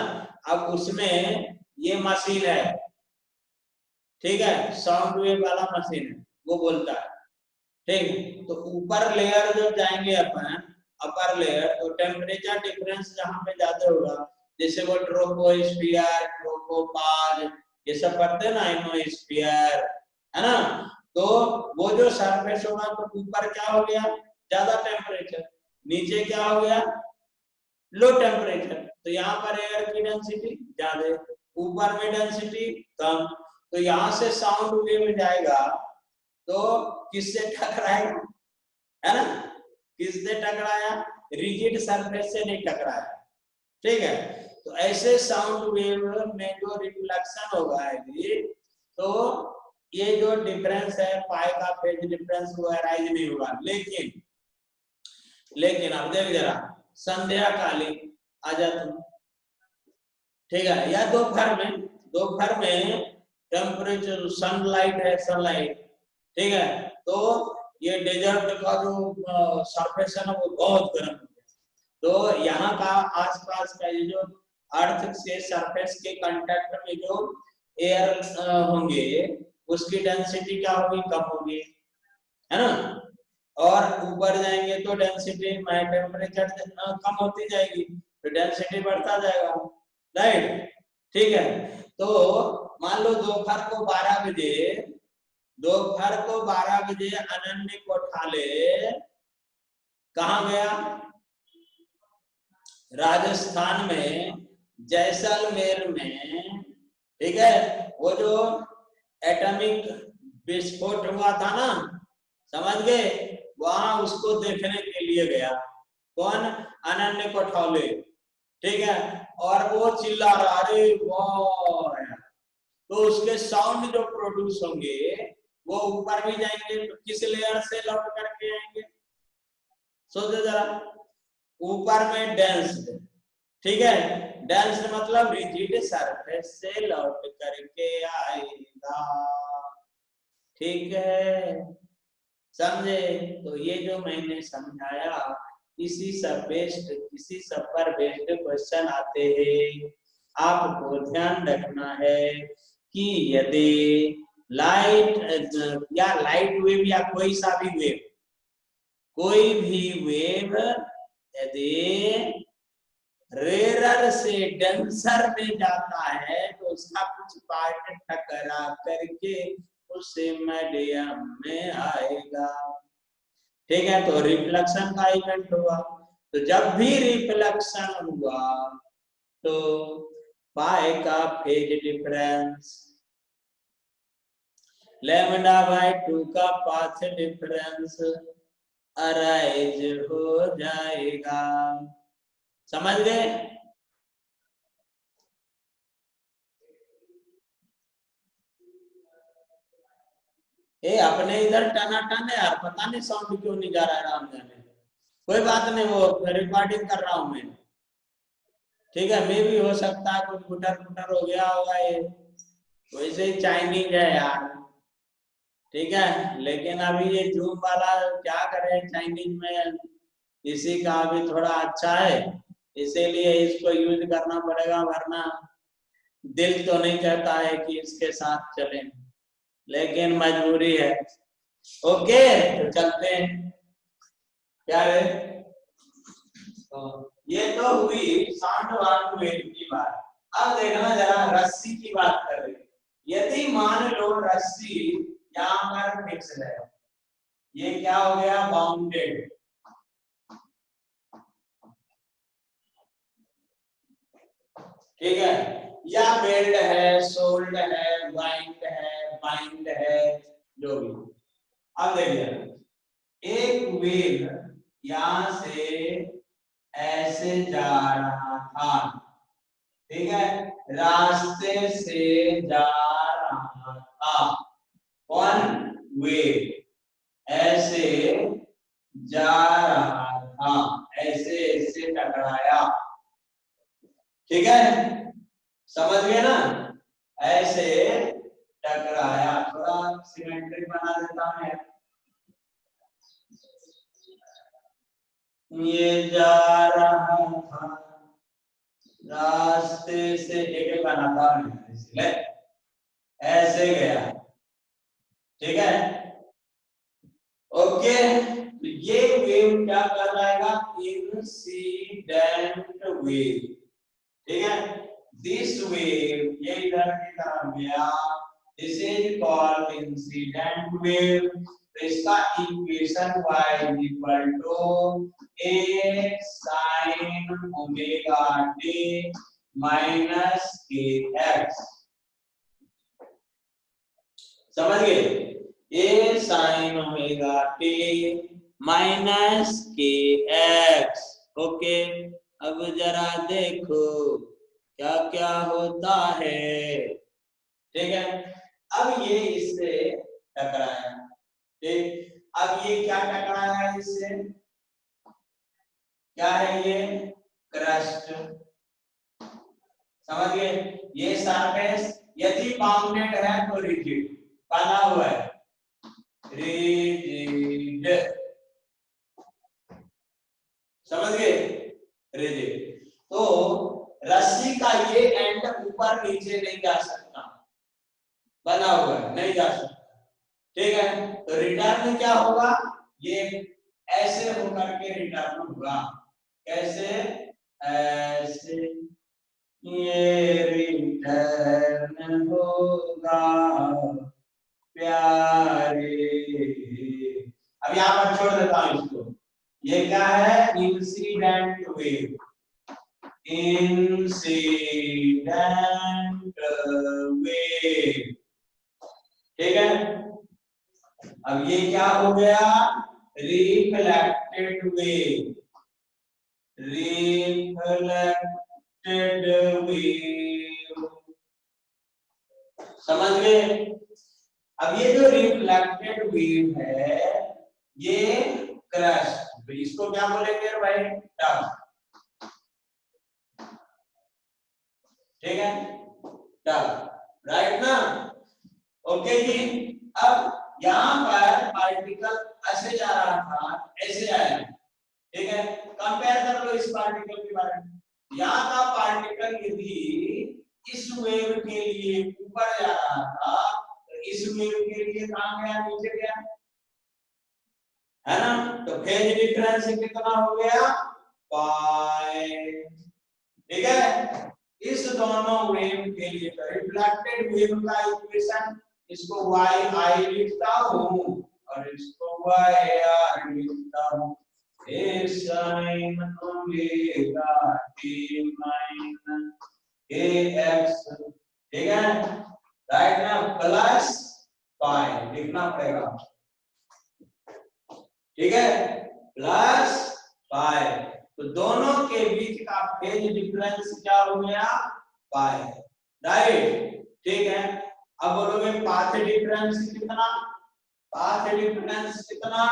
A: अब उसमें ये मशीन है, ठीक है, साउंड वेव वाला मशीन है, वो बोलता है, ठीक, तो ऊपर लेयर जब जाएंगे अपन, अपर लेयर, तो टेम्परेचर डिफरेंस जहां पे ज्यादा होगा, जैसे वो ट्रोपोस्फियर, ट्रोपोपॉज, ये सब पढ़ते हैं ना, आइनोस्फियर, है ना? तो वो जो सरफेस होगा, तो ऊपर क्या हो गया? ज्यादा टेम्परेचर, नीचे क्या हो गया? Low temperature. तो यहाँ पर एयर की डेंसिटी ज्यादा, ऊपर में डेंसिटी कम, तो यहाँ से साउंड वेव जाएगा तो किससे टकराएगा? है ना? किससे टकराया? रिजिड सरफेस से नहीं टकराया, ठीक है। तो ऐसे साउंड वेव में जो रिफ्लेक्शन होगा यदि, तो ये जो डिफरेंस है पाई का फेज डिफरेंस वो अराइज नहीं होगा। लेकिन अब देख जरा, संध्या कालीन आ जा तुम, ठीक है, या दोपहर में टेम्परेचर सनलाइट है, सनलाइट, ठीक है, तो ये डेजर्ट का जो सरफेस है ना वो बहुत गर्म है, तो यहाँ का आसपास का ये जो अर्थ से सरफेस के कांटेक्ट में जो एयर होंगे उसकी डेंसिटी क्या होगी? कम होगी, है ना। और ऊपर जाएंगे तो डेंसिटी टेम्परेचर कम होती जाएगी, तो डेंसिटी बढ़ता जाएगा, राइट, ठीक है। तो मान लो दोपहर को 12 बजे अनन्य कोठाले कहाँ गया? राजस्थान में जैसलमेर में, ठीक है, वो जो एटॉमिक विस्फोट हुआ था ना, समझ गए, वहां उसको देखने के लिए गया। कौन? अनन्य कोठाले, ठीक है। और वो चिल्ला रहा, अरे वाह, तो उसके साउंड जो प्रोड्यूस होंगे वो ऊपर भी जाएंगे, तो किस लेयर से लौट करके आएंगे? सोचो जरा, ऊपर में डेंस, ठीक है, डेंस मतलब रिजिड सरफेस से लौट करके आएगा, ठीक है, समझे। तो ये जो मैंने समझाया, किसी सब पर बेस्ड क्वेश्चन आते हैं, आपको ध्यान रखना है कि यदि लाइट वेव या कोई भी वेव यदि रेरर से डेंसर में जाता है तो उसका कुछ पार्ट टकरा करके उसे मीडियम में आएगा, ठीक है। तो रिफ्लेक्शन का इवेंट हुआ, तो जब भी रिफ्लेक्शन हुआ तो पाई का फेज डिफरेंस λ/2 का पाथ डिफरेंस अराइज हो जाएगा, समझ गए? ए अपने इधर टनाटन है यार, पता नहीं साउंड क्यों नहीं जा रहा है, राम जाने। कोई बात नहीं, वो रिकॉर्डिंग कर रहा हूं मैं, ठीक है। मैं भी हो सकता है कुछ गुटर हो गया होगा, ये वैसे ही चाइनीज है यार, ठीक है। लेकिन अभी ये जूम वाला क्या करें, चाइनीज में इसी का अभी थोड़ा अच्छा है, इसीलिए इसको यूज करना पड़ेगा, वरना दिल तो नहीं कहता है कि इसके साथ चलें, लेकिन मजबूरी है। ओके, तो चलते हैं, क्या है? तो ये तो हुई साउंड वेव की बात। अब देखना जरा रस्सी की बात कर रहे हैं। यदि मान लो रस्सी यहाँ पर फिक्स है, ये क्या हो गया? बाउंडेड, ठीक है, या बेल्ट है, सोल्ड है, बाइंड है, जो भी। अब देखिए, एक वेव यहां से ऐसे जा रहा था, ठीक है, रास्ते से जा रहा था, वन वेव ऐसे जा रहा था, ऐसे ऐसे टकराया, ठीक है, समझ गए ना, ऐसे टकराया। थोड़ा सिमेट्रिक बना देता हूं, ये जा रहा था रास्ते से, एक बनाता हूं इसलिए ऐसे गया, ठीक है, ओके। तो ये वेव क्या कहलाएगा? इंसिडेंट वेव, ठीक है। दिस वेव, ये इधर की तरफ गया, this is called incident wave. तो इसका equation y is equal to a sin omega t minus kx, समझ गए? a sin omega t minus k x. Okay, अब जरा देखो क्या क्या होता है। ठीक है, अब ये इससे टकराया। ठीक, अब ये क्या टकराया है इससे, क्या है ये, क्रस्ट। समझ गए, ये सरफेस यदि बाउंडेड है तो रिजिड, बना हुआ है, रिजिड। समझ गए, रिजिड। तो रस्सी का ये एंड ऊपर नीचे नहीं जा सकता, बना हुआ है, नहीं जा सकता। ठीक है, तो रिटर्न क्या होगा, ये ऐसे होकर के रिटर्न होगा। कैसे, ऐसे ये रिटर्न होगा प्यारे। अब यहाँ पर छोड़ देता हूँ इसको। ये क्या है, इंसिडेंट वेव, इंसिडेंट वेव। ठीक है, अब ये क्या हो गया, रिफ्लेक्टेड वेव, रिफ्लेक्टेड वेव। समझ गए। अब ये जो रिफ्लेक्टेड वेव है ये क्रस्ट, तो इसको क्या बोलेंगे भाई, टफ। ठीक है, टफ, राइट ना। ओके जी, अब यहाँ पर पार्टिकल ऐसे जा रहा था, ऐसे आया। ठीक है, कंपेयर कर लो इस पार्टिकल के बारे में। यहाँ का पार्टिकल यदि इस वेव के लिए ऊपर जा रहा था तो इस वेव के लिए कहाँ गया, नीचे गया, है ना। तो फेज डिफरेंस कितना हो गया, पाई। ठीक है, इस दोनों वेव के लिए रिफ्लेक्टेड वेव का इक्वेशन, इसको y i लिखता हूँ और इसको y r लिखता हूँ। sin omega t minus kx। ठीक है, राइट ना, प्लस पाई लिखना पड़ेगा। ठीक है, प्लस पाई, तो दोनों के बीच का फेज डिफरेंस क्या हो गया, पाई, राइट। ठीक है, अब बोलोगे पाथ डिफरेंस कितना, पाथ डिफरेंस कितना,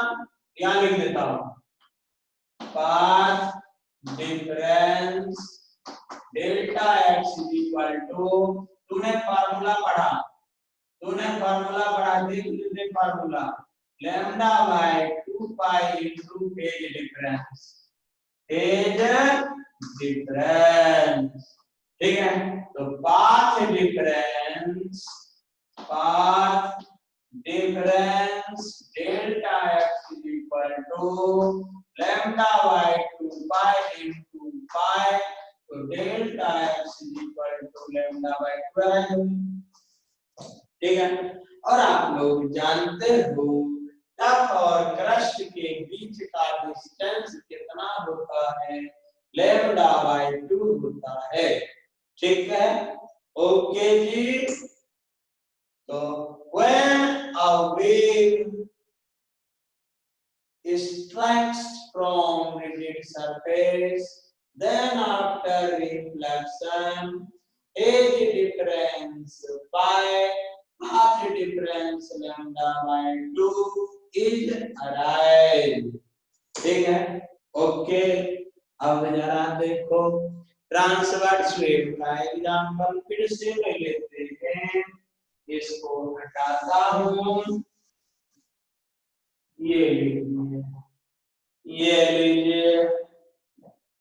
A: यहां लिख देता हूं, path difference delta x is equal to, तूने फार्मूला पढ़ा, देख लीजिए formula, lambda by 2 pi into phase difference, phase difference. ठीक है, तो path difference delta x is equal to lambda by 2 pi into pi, तो delta x is equal to lambda by 12। ठीक है, और आप लोग जानते हो टफ और क्रस्ट के बीच का डिस्टेंस कितना होता है, लैम्डा बाय 2 होता है। ठीक है, ओके जी। तो when a wave strikes from rigid surface, then after reflection phase difference by path difference lambda by 2 is arrived। ठीक है, ओके। अब जरा देखो ट्रांसवर्स वेव का एग्जांपल फिर से ले लेते हैं, इसको हटाता हूं, ये लीजिए, ये लीजिए,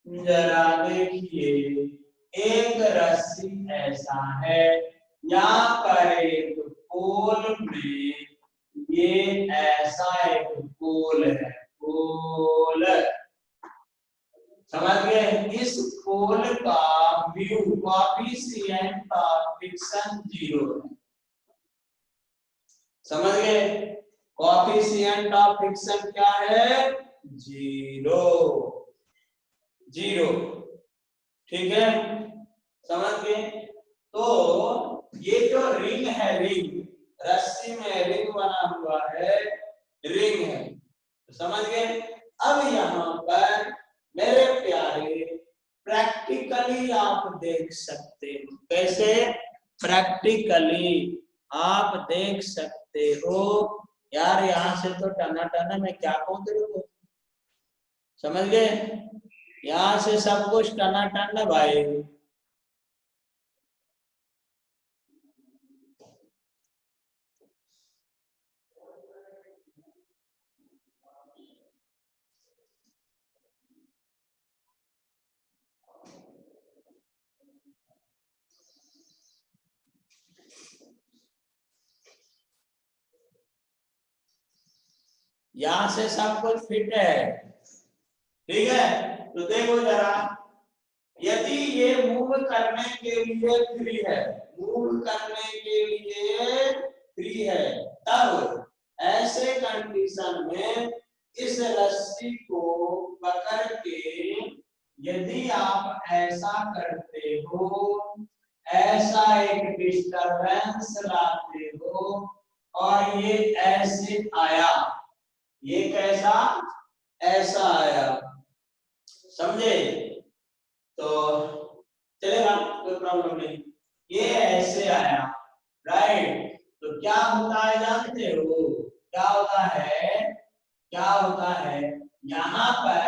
A: जरा देखिए, एक रस्सी ऐसा है, यहाँ पर एक पोल में ये ऐसा एक पोल है, पोल, समझ गए। इस पोल का व्यू कोएफिशिएंट ऑफ फ्रिक्शन 0 है, समझ गए। कोएफिशिएंट ऑफ फ्रिक्शन क्या है, 0, 0। ठीक है, समझ गए। तो ये जो रिंग है, रिंग, रस्सी में रिंग बना हुआ है, रिंग है, समझ गए। प्रैक्टिकली आप देख सकते हो। कैसे? प्रैक्टिकली आप देख सकते हो। यार यहाँ से तो टना टना मैं क्या कहूँ तेरे को, समझ गए? यहाँ से सब कुछ टना टन भाई। यहाँ से सब कुछ फिट है, ठीक है? तो देखो जरा, यदि ये मूव करने के लिए फ्री है, मूव करने के लिए फ्री है, तब ऐसे कंडीशन में इस रस्सी को पकड़ के यदि आप ऐसा करते हो, ऐसा एक डिस्टरबेंस लाते हो और ये ऐसे आया, ये कैसा? ऐसा आया, समझे? तो चलेगा, कोई प्रॉब्लम नहीं। ये ऐसे आया, राइट? तो क्या होता है जानते हो? क्या होता है? क्या होता है? यहाँ पर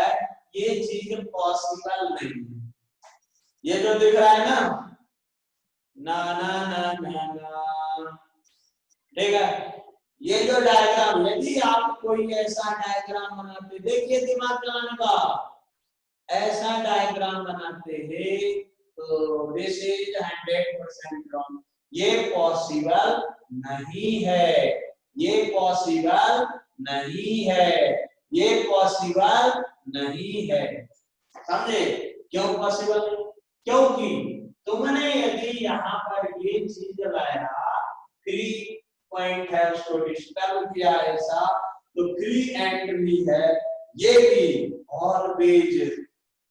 A: ये चीज पॉसिबल नहीं है। ये जो दिख रहा है ना, ना ना ना ना ना, ठीक है? ये जो डायग्राम, यदि आप कोई ऐसा डायग्राम बनाते, देखिए दिमाग चलाने का, ऐसा डायग्राम बनाते हैं तो दिस इज 100% रॉन्ग। ये पॉसिबल नहीं है, ये पॉसिबल नहीं है, ये पॉसिबल नहीं है, समझे? क्यों पॉसिबल नहीं? क्योंकि तुमने यदि यहाँ पर ये चीज लाया, 3 पॉइंट है, उसको डिस्टर्ब किया ऐसा, तो 3 एंट्री है, ये भी ऑलवेज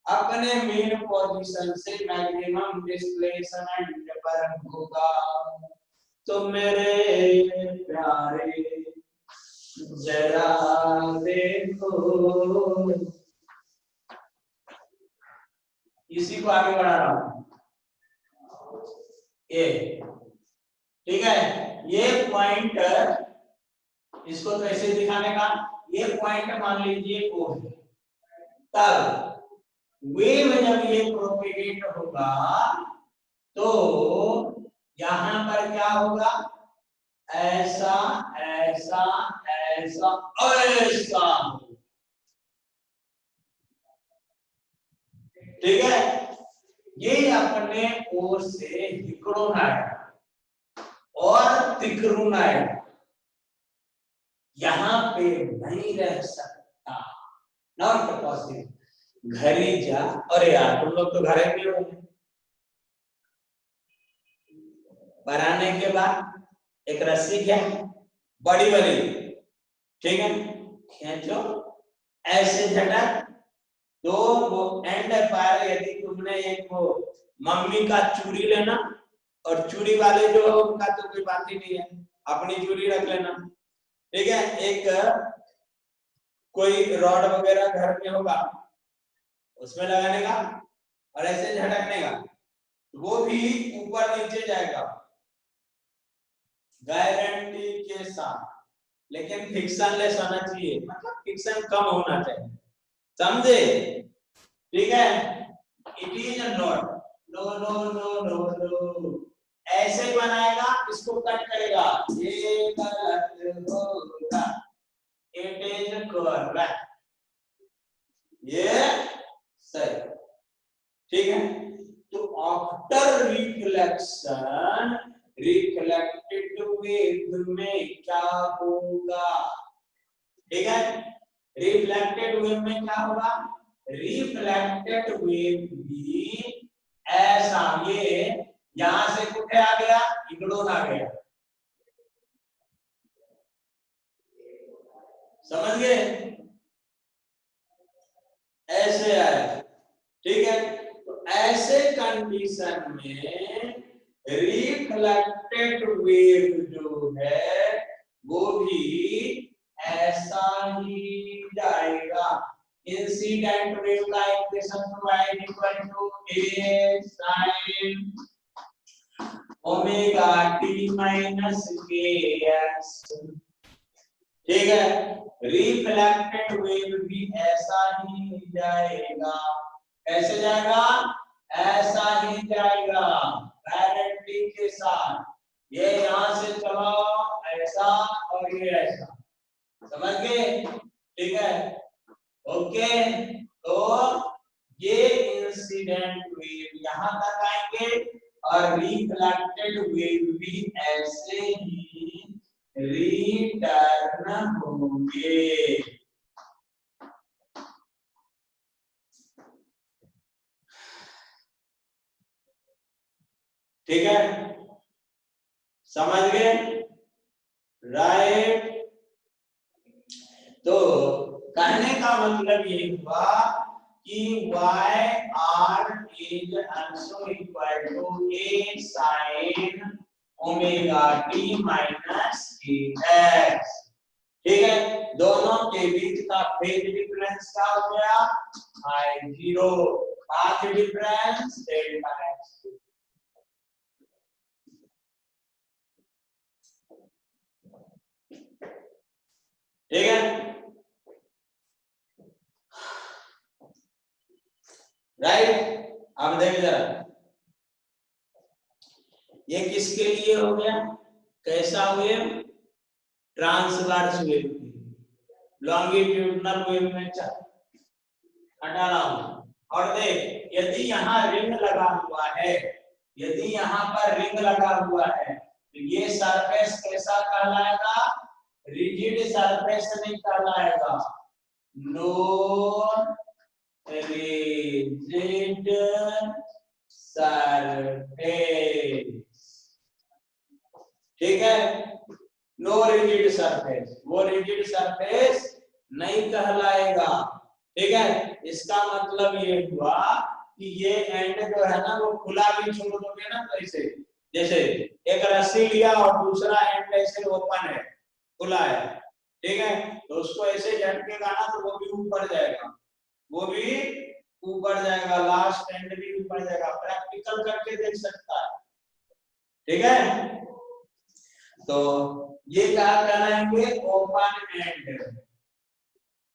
A: अपने मेन पोजीशन से मैक्सिमम डिस्प्लेसमेंट पर होगा। तो मेरे प्यारे जरा देखो, इसी को आगे बढ़ा रहा हूं, ये ठीक है? ये पॉइंट, इसको कैसे दिखाने का? ये पॉइंट मान लीजिए O है, तब वेव जब ये प्रोपेगेट होगा तो यहां पर क्या होगा? ऐसा ऐसा ऐसा ऐसा, ठीक है? ये अपने ओर से हिकड़ोन आएगा और तिकरून आएगा, यहाँ पे नहीं रह सकता, नॉट पॉसिबल। घर ही जा, अरे यार तुम लोग तो घर ही में हो, बनाने के बाद एक रस्सी क्या बड़ी बड़ी, ठीक है, खींचो ऐसे झटक, तो वो एंड फायर, यदि तुमने एक वो मम्मी का चूड़ी लेना, और चूड़ी वाले जो उनका तो कोई बात ही नहीं है, अपनी चूड़ी रख लेना, ठीक है? एक कोई रॉड वगैरह घर में होगा, उसमें लगाने का और ऐसे झटकने का, वो भी ऊपर नीचे जाएगा गारंटी के साथ, लेकिन फिक्शन लेस होना चाहिए, मतलब फिक्शन कम होना चाहिए, समझे? ठीक है? It is not, no no no no no, ऐसे बनाएगा, इसको कट करेगा, ये गलत होगा, इट इज करेक्ट, ये सही, ठीक है? तो आफ्टर रिफ्लेक्शन, रिफ्लेक्टेड वेव में क्या होगा? ठीक है? रिफ्लेक्टेड वेव में क्या होगा? रिफ्लेक्टेड वेव भी ऐसा, ये यहां से कुछ आ गया, इग्नोर आ गया, समझ गए? ऐसे आया, ठीक है? तो ऐसे कंडीशन में रिफ्लेक्टेड वेव जो है वो भी ऐसा ही जाएगा, इंसिडेंट वेव का इक्वेशन तो y equal to a sin omega t minus kx। ठीक है, रिफ्लेक्टेड वेव भी ऐसा ही जाएगा। कैसे जाएगा? ऐसा ही जाएगा, डायरेक्टली के साथ। ये यहां से चलो ऐसा और ये ऐसा, समझ गए? ठीक है, ओके। तो ये इंसिडेंट वेव यहां तक आएंगे और रिफ्लेक्टेड वेव भी ऐसे ही रिटर्न होंगे। ठीक है, समझ गए? राइट। तो कहने का मतलब ये हुआ कि yr is also equal to a sin omega t minus kx। ठीक है, दोनों के बीच का फेज डिफरेंस क्या हो गया? I0। Path difference delta x। ठीक है, राइट। अब देख जरा, ये किसके लिए हो गया? कैसा wave? Transverse wave. Longitudinal wave में हटा रहा हूं। और देख, यदि यहाँ रिंग लगा हुआ है, यदि यहाँ पर रिंग लगा हुआ है, तो ये सरफेस कैसा कहलाएगा? रिजिड सरफेस नहीं कहलाएगा, नॉन रिजिड सरफेस। ठीक है, नो रिजिड सरफेस, वो रिजिड सरफेस नहीं कहलाएगा। ठीक है, इसका मतलब ये हुआ कि ये एंड जो है ना वो खुला भी छोड़ दोगे ना, तो ऐसे जैसे एक रस्सी लिया और दूसरा एंड ऐसे ओपन है, खुला है। ठीक है, तो उसको ऐसे झटकेगा ना तो वो भी ऊपर जाएगा, वो भी ऊपर जाएगा, लास्ट एंड भी ऊपर जाएगा। प्रैक्टिकल करके देख सकता है। ठीक है, तो ये क्या कहलाएंगे? Open end.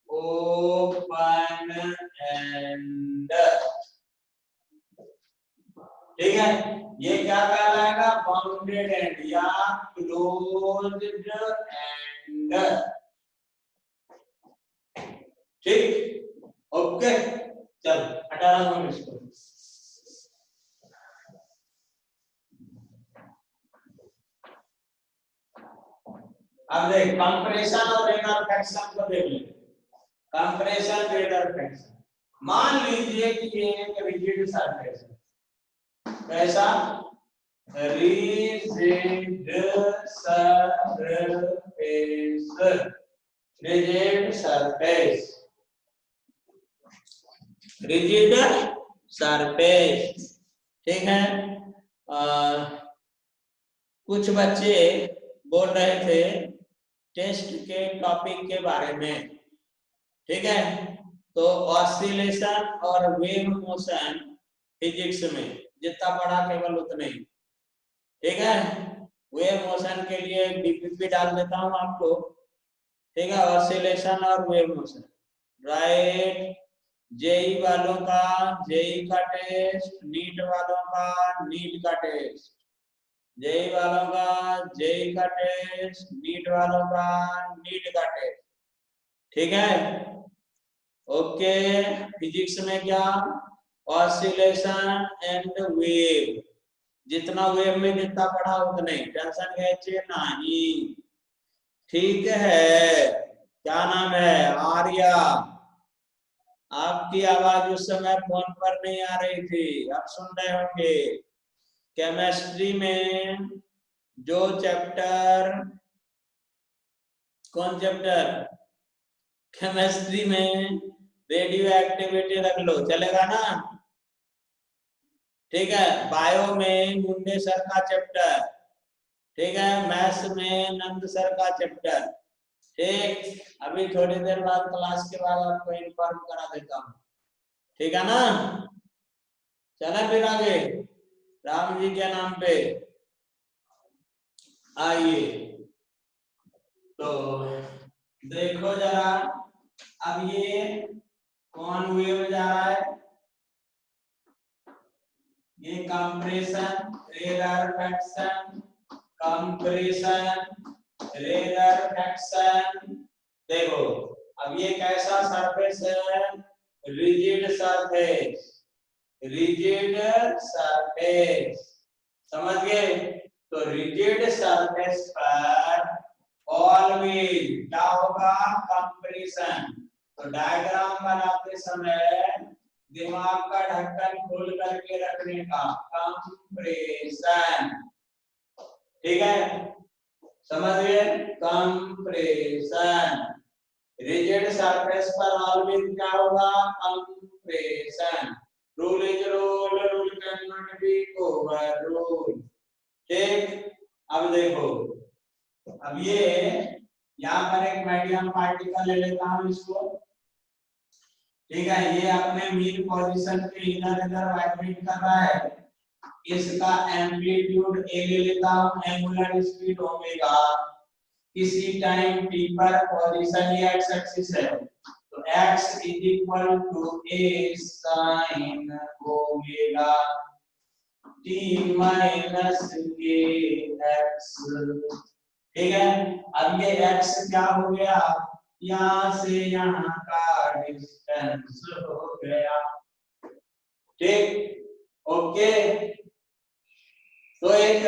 A: Open end. ठीक है, ये क्या कहलाएगा? बाउंडेड एंड या क्लोज्ड एंड। ठीक, ओके। चल हटा रहा हूं इसको। अब देख, कंप्रेशन और रेनॉल्ड्स को देख ले। कंप्रेशन रेनॉल्ड्स, मान लीजिए कि ये एक रिजिड सरफेस है। कैसा? Rigid surface, rigid surface, rigid surface. ठीक है, कुछ बच्चे बोल रहे थे टेस्ट के टॉपिक के बारे में। ठीक है, तो ऑसिलेशन और वेव मोशन फिजिक्स में जितना पढ़ा केवल उतने ही। ठीक है, वेव मोशन के लिए डीपीपी डाल देता हूं आपको। ठीक है, ऑसिलेशन और वेव मोशन, राइट। जेई वालों का जेई का टेस्ट, नीट वालों का नीट का टेस्ट, जेई वालों का जेई का टेस्ट, नीट वालों का नीट का टेस्ट। ठीक है, ओके। फिजिक्स में क्या? ऑसिलेशन एंड वेव, जितना वेव में जितना पढ़ा उतना ही, टेंशन घ्यायचे नहीं। ठीक है, क्या नाम है? आर्या। आपकी आवाज उस समय फोन पर नहीं आ रही थी, अब सुन रहे होंगे। केमिस्ट्री में जो चैप्टर, कौन चैप्टर? केमिस्ट्री में रेडियो एक्टिविटी रख लो, चलेगा ना? ठीक है, बायो में मुंडे सर का चैप्टर। ठीक है, मैथ्स में नंद सर का चैप्टर। ठीक, अभी थोड़ी देर बाद क्लास के बाद आपको इन्फॉर्म करा देता हूँ, ठीक है ना। चले फिर आगे, राम जी के नाम पे आइए। तो देखो जरा, अब ये कौन वेव जा रहा है, ये कंप्रेशन, रेरफेक्शन, कंप्रेशन, रेरफेक्शन। देखो अब ये कैसा सरफेस है, रिजिड सरफेस, रिजिड सरफेस, समझ गए। तो रिजिड सरफेस पर ऑलवेज क्या होगा, कंप्रेशन। तो डायग्राम बनाते समय दिमाग का ढक्कन खोल करके रखने का, कंप्रेशन, ठीक है, समझ गए, कंप्रेशन। रिजिड सरफेस पर ऑलवेज क्या होगा, compression. Rule is rule, rule can not be over rule, ठीक। अब देखो, अब ये यहाँ पर एक मीडियम पार्टिकल ले लेता हूं इसको, ठीक है, ये अपने मीन पोजीशन पे इधर इधर वाइब्रेट कर रहा है, इसका एम्पलीट्यूड ए ले लेता हूं, एंगुलर स्पीड ओमेगा, किसी टाइम टी पर पोजीशन ये एक्स एक्सिस है, तो x is equal to a sin omega t minus k x, ठीक है। अब ये x क्या हो गया, यहाँ से यहाँ का डिस्टेंस हो गया, ठीक, ओके। तो एक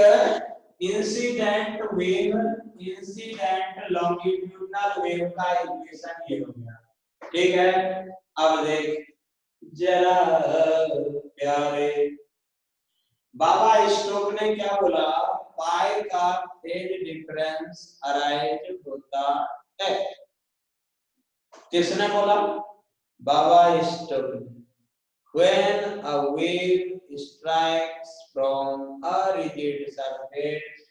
A: incident wave, incident longitudinal wave का इक्वेशन ये हो गया, ठीक है। अब देख जरा प्यारे, बाबा स्टोक ने क्या बोला, पाई का फेज डिफरेंस अराइज होता है, किसने बोला, बाबा स्टोक ने। When a wave strikes from a rigid surface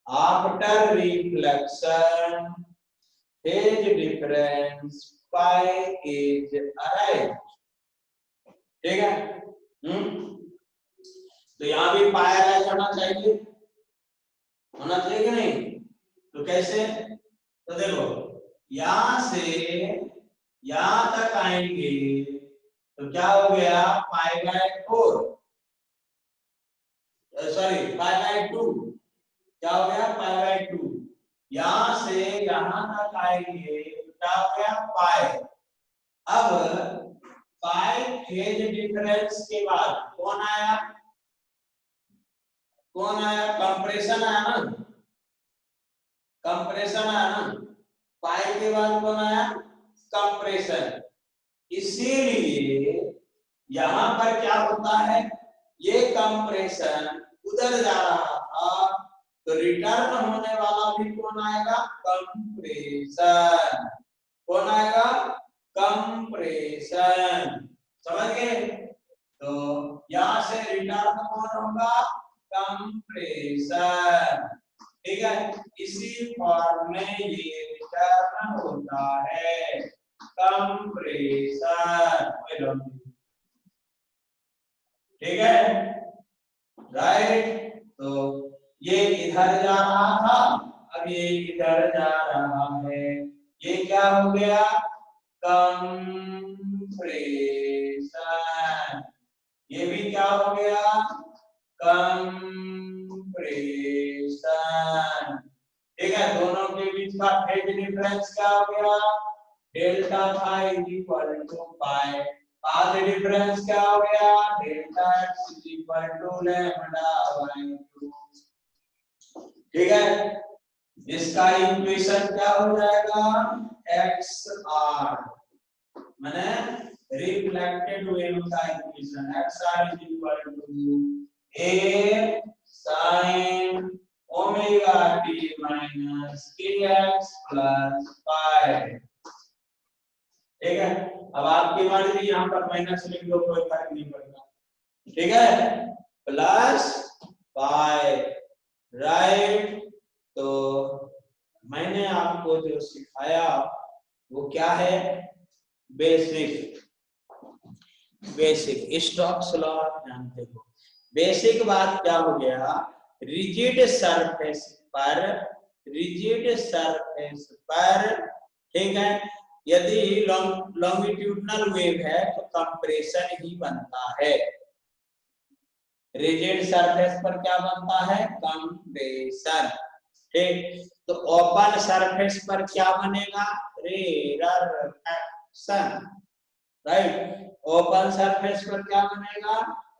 A: after reflection, phase difference pi is arrived, ठीक है। तो यहाँ भी पाई अराइज होना चाहिए कि नहीं, तो कैसे, तो देखो यहां से यहां तक आएंगे तो क्या हो गया, pi by 4, sorry pi by 2, क्या हो गया, पाई बाय 2। यहां से यहां तक आएंगे तो क्या हो गया, पाई। अब पाई फेज डिफरेंस के बाद कौन आया, कौन आया, कंप्रेशन आया ना, कंप्रेशन आया ना, पाई के बाद कौन आया, कंप्रेशन। इसीलिए यहां पर क्या होता है, ये कंप्रेशन उधर जा रहा था, तो रिटर्न होने वाला भी कौन आएगा, कंप्रेशन, कौन आएगा, कंप्रेशन, समझ गए। तो यहां से रिटर्न कौन होगा, कंप्रेशन, ठीक है। इसी फॉर्म में ये रिटर्न होता है, कंप्रेशन, ठीक है, राइट। तो ये इधर जा रहा था, अब ये इधर जा रहा है, ये क्या हो गया, कंप्रेशन, ये भी क्या हो गया, कंप्रेशन, ठीक है। दोनों के बीच का फेज डिफरेंस क्या हो गया, delta pi equal to pi, path difference क्या हो गया, delta x equal to lambda by 2, ठीक है। इसका इक्वेशन क्या हो जाएगा, xr, माने रिफ्लेक्टेड वेव का equation, xr is equal to a sin omega t minus kx plus pi, ठीक है। अब आपकी मर्जी, यहाँ पर माइनस लिख दो, कोई फर्क नहीं पड़ता, ठीक है, प्लस पाई, राइट। तो मैंने आपको जो सिखाया वो क्या है, बेसिक स्टोक्स लॉ जानते हो। बेसिक बात क्या हो गया, रिजिड सरफेस पर ठीक है, यदि लॉन्गिट्यूडनल वेव है तो कंप्रेशन ही बनता है। रिजिड सरफेस पर क्या बनता है, कंप्रेशन। ठीक, तो ओपन सरफेस पर क्या बनेगा, रेरफेक्शन। राइट, ओपन सरफेस पर क्या बनेगा,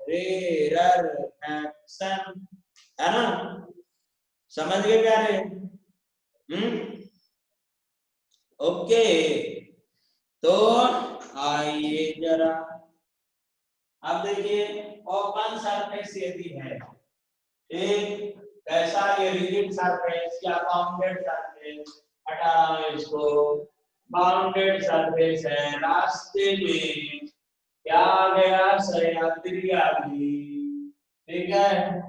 A: रेरफेक्शन, है ना। समझ गए प्यारे? ओके, तो आइए जरा अब देखिए, ओपन सरफेस यदि है, ठीक, कैसा, ये रिजिड सरफेस या बाउंडेड सरफेस, हटा रहा हूं इसको, बाउंडेड सरफेस है, रास्ते में क्या आ गया, सह्याद्री आ गई, ठीक है,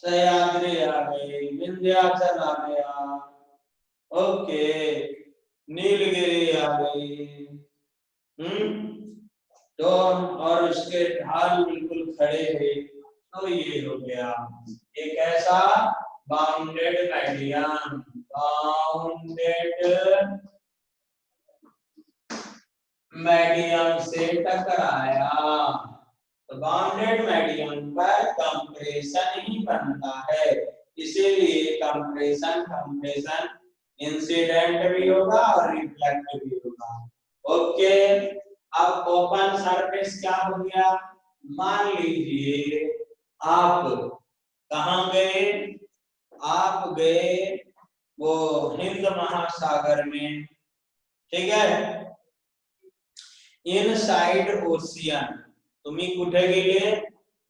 A: सह्याद्री आ गई, विंध्याचल आ गया, ओके, नीलगिरी आ गई, तो और उसके ढाल बिल्कुल खड़े हैं, तो ये हो गया एक ऐसा बाउंडेड मीडियम, से टकराया, तो बाउंडेड मीडियम पर कंप्रेशन ही बनता है, इसीलिए कंप्रेशन इंसिडेंट भी होगा और रिफ्लेक्ट भी होगा। ओके, अब ओपन सरफेस क्या हो गया, मान लीजिए आप कहां गए, आप गए वो हिंद महासागर में, ठीक है, इनसाइड ओशियन, तुम्ही कुठे गेले,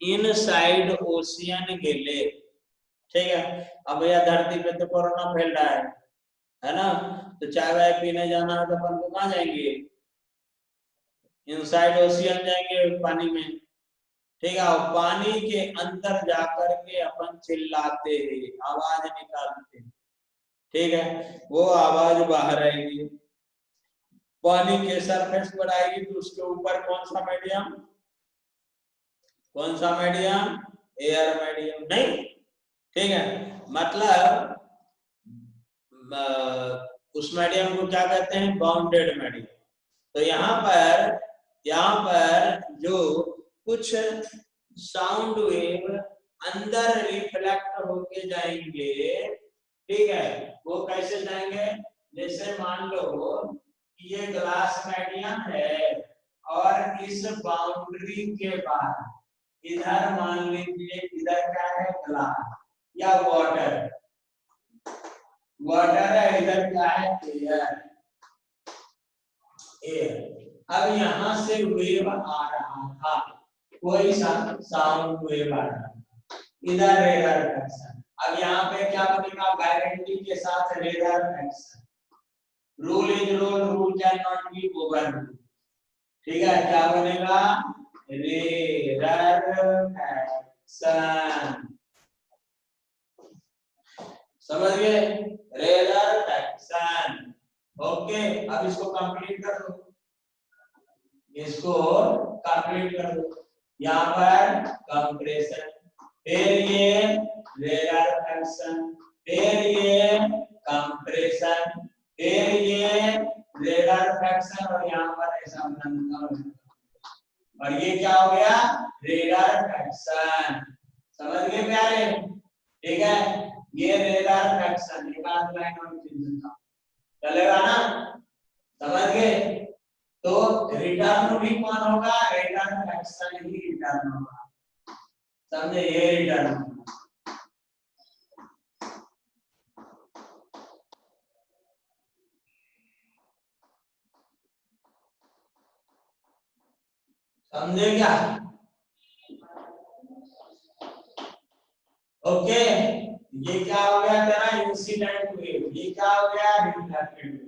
A: इनसाइड ओशियन गेले, ठीक है। अब यह धरती पे तो कोरोना फैल रहा है ना, तो चाय वाय पीने जाना है तो अपन को कहाँ जाएंगे, इनसाइड ओशियन जाएंगे, पानी में, ठीक है, और पानी के अंदर जाकर के अपन चिल्लाते हैं, आवाज निकालते हैं, ठीक है, वो आवाज बाहर आएगी, पानी के सरफेस पर आएगी, तो उसके ऊपर कौन सा मीडियम, एयर मीडियम, नहीं, ठीक है, मतलब उस मीडियम को क्या कहते हैं, बाउंडेड मीडियम। तो यहाँ पर जो कुछ साउंड वेव अंदर रिफ्लेक्ट होके जाएंगे, ठीक है, वो कैसे जाएंगे, जैसे मान लो कि ये ग्लास मीडियम है और इस बाउंड्री के बाद इधर मान लीजिए, इधर क्या है, ग्लास या वाटर है, इधर क्या है, एयर। अब यहाँ से वेव आ रहा था, कोई सा साउंड वेव आ रहा, इधर रेडर फंक्शन, अब यहाँ पे क्या बनेगा, गारंटी के साथ raider function, rule is rule can not be over, ठीक है, क्या बनेगा, रेडर फंक्शन, समझ गए, रेडर फंक्शन। ओके, अब इसको कंप्लीट कर दो, यहाँ पर कंप्रेशन, फिर ये रेडर फंक्शन, फिर ये कंप्रेशन, फिर ये रेडर फंक्शन, और यहाँ पर ऐसा बनता, और ये क्या हो गया, रेडर फंक्शन, समझ गए प्यारे, ठीक है, ये रेडर फंक्शन, एक आध लाइन और चलेगा ना, समझ गए। तो रिटर्न भी कौन होगा, रिटर्न फंक्शन ही रिटर्न होगा, समझे, ये रिटर्न, समझे क्या, ओके, ये क्या हो गया तेरा इंसिडेंट वेव, ये क्या हो गया, reflected wave,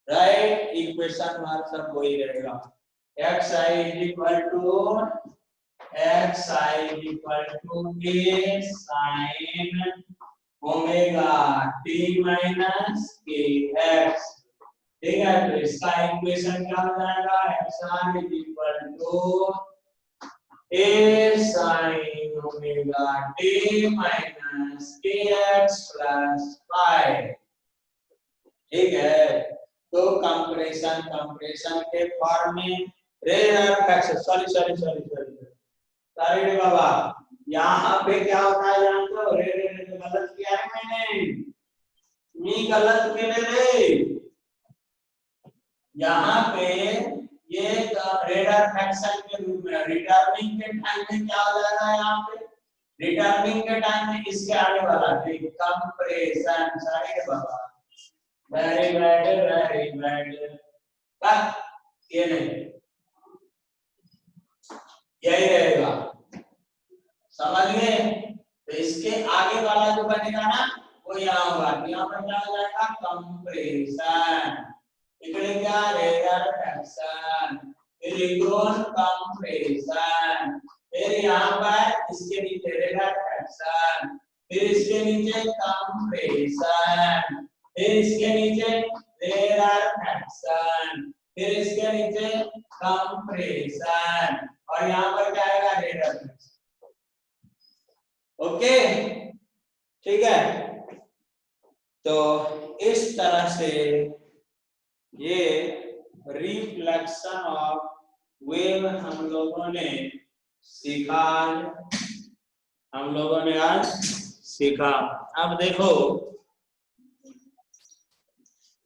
A: right, equation mark सब वही रहेगा, x i = xi equal to a sin omega t minus kx। ठीक है, तो इसका इक्वेशन क्या हो जाएगा, xi equal to a sin omega t minus kx plus 5। ठीक है, तो कंप्रेशन के फॉर्म में रेयर फ्रैक्शन सॉरी बाबा, यहाँ पे क्या होता है जानते हो, रे गलत किया है मैंने, मी गलत के ले यहाँ पे ये रेडर फ्रैक्शन के रूप में रिटर्निंग के टाइम में क्या हो जाएगा, यहाँ पे रिटर्निंग के टाइम में इसके आगे वाला कंप्रेशन। सॉरी बाबा, वेरी बैड ये नहीं, यही रहेगा, समझ गए। तो इसके आगे वाला जो बनेगा ना वो यहाँ होगा, यहाँ पर क्या हो जाएगा, कंप्रेशन, इकडे क्या रेडर फ्रैक्शन, फिर इक्रोन कंप्रेशन, फिर यहाँ पर इसके नीचे रेडर फ्रैक्शन, फिर इसके नीचे कंप्रेशन, फिर इसके नीचे रेडर फ्रैक्शन, फिर इसके नीचे कंप्रेशन, और यहाँ पर क्या आएगा, रेडर फ्रैक्शन। ओके, ठीक है। तो इस तरह से ये रिफ्लेक्शन ऑफ वेव हम लोगों ने सीखा, आज सीखा। अब देखो,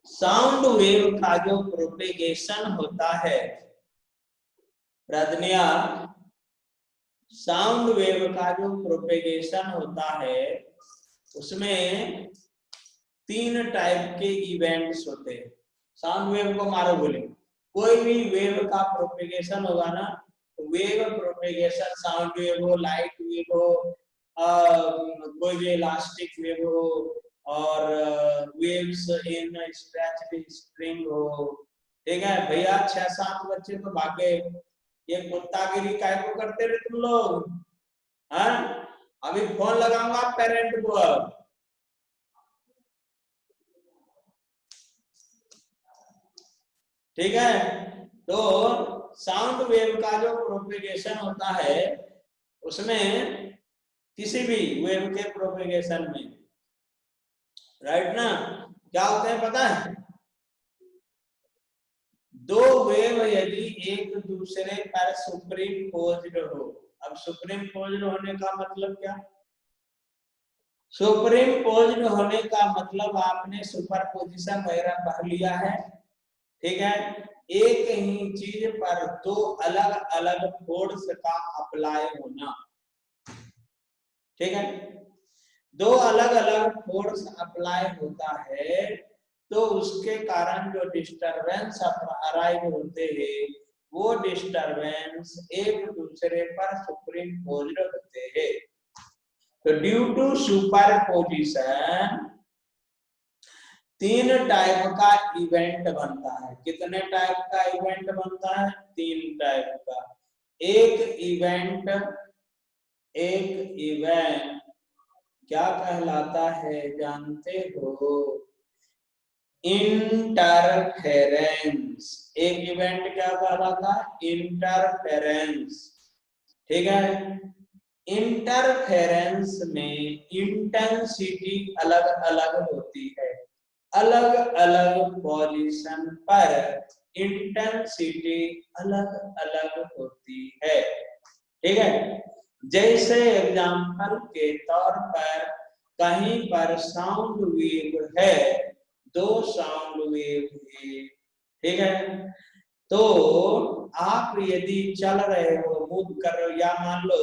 A: साउंड वेव का जो प्रोपेगेशन होता है प्रज्ञा, साउंड वेव का जो प्रोपेगेशन होता है उसमें 3 टाइप के इवेंट्स होते हैं। साउंड वेव को मारो बोले, कोई भी वेव का प्रोपेगेशन होगा ना, वेव प्रोपेगेशन साउंड वेव हो, लाइट वेव हो, कोई भी इलास्टिक वेव हो, और वेव्स इन स्ट्रेच्ड स्प्रिंग हो। ठीक है भैया, 6-7 बच्चे तो भागे, ये कुत्तागिरी काय को करते रहे तुम लोग, हाँ? अभी फोन लगाऊंगा पेरेंट को। ठीक है, तो साउंड वेव का जो प्रोपेगेशन होता है उसमें किसी भी वेव के प्रोपेगेशन में, राइट ना, क्या होते हैं पता है, 2 वेव यदि एक दूसरे पर सुपरइम्पोज्ड हो। अब सुपरइम्पोज्ड होने का मतलब क्या, सुपरइम्पोज्ड होने का मतलब आपने सुपरपोजिशन वगैरह पढ़ लिया है। ठीक है, एक ही चीज पर 2 अलग अलग फोर्स का अप्लाई होना। ठीक है, 2 अलग अलग फोर्स अप्लाई होता है तो उसके कारण जो डिस्टरबेंस अराइव होते हैं वो डिस्टरबेंस एक दूसरे पर सुपरइम्पोज्ड होते हैं। तो ड्यू टू सुपरपोजिशन 3 टाइप का इवेंट बनता है। कितने टाइप का इवेंट बनता है, 3 टाइप का। एक इवेंट क्या कहलाता है जानते हो, इंटरफेरेंस। एक इवेंट क्या कहलाता है, इंटरफेरेंस। ठीक है, इंटरफेरेंस में इंटेंसिटी अलग अलग होती है, अलग अलग पोजीशन पर इंटेंसिटी अलग अलग होती है। ठीक है, जैसे एग्जांपल के तौर पर कहीं पर साउंड वेव है, 2 साउंड वेव है। ठीक है, तो आप यदि चल रहे हो, मूव कर रहे हो, या मान लो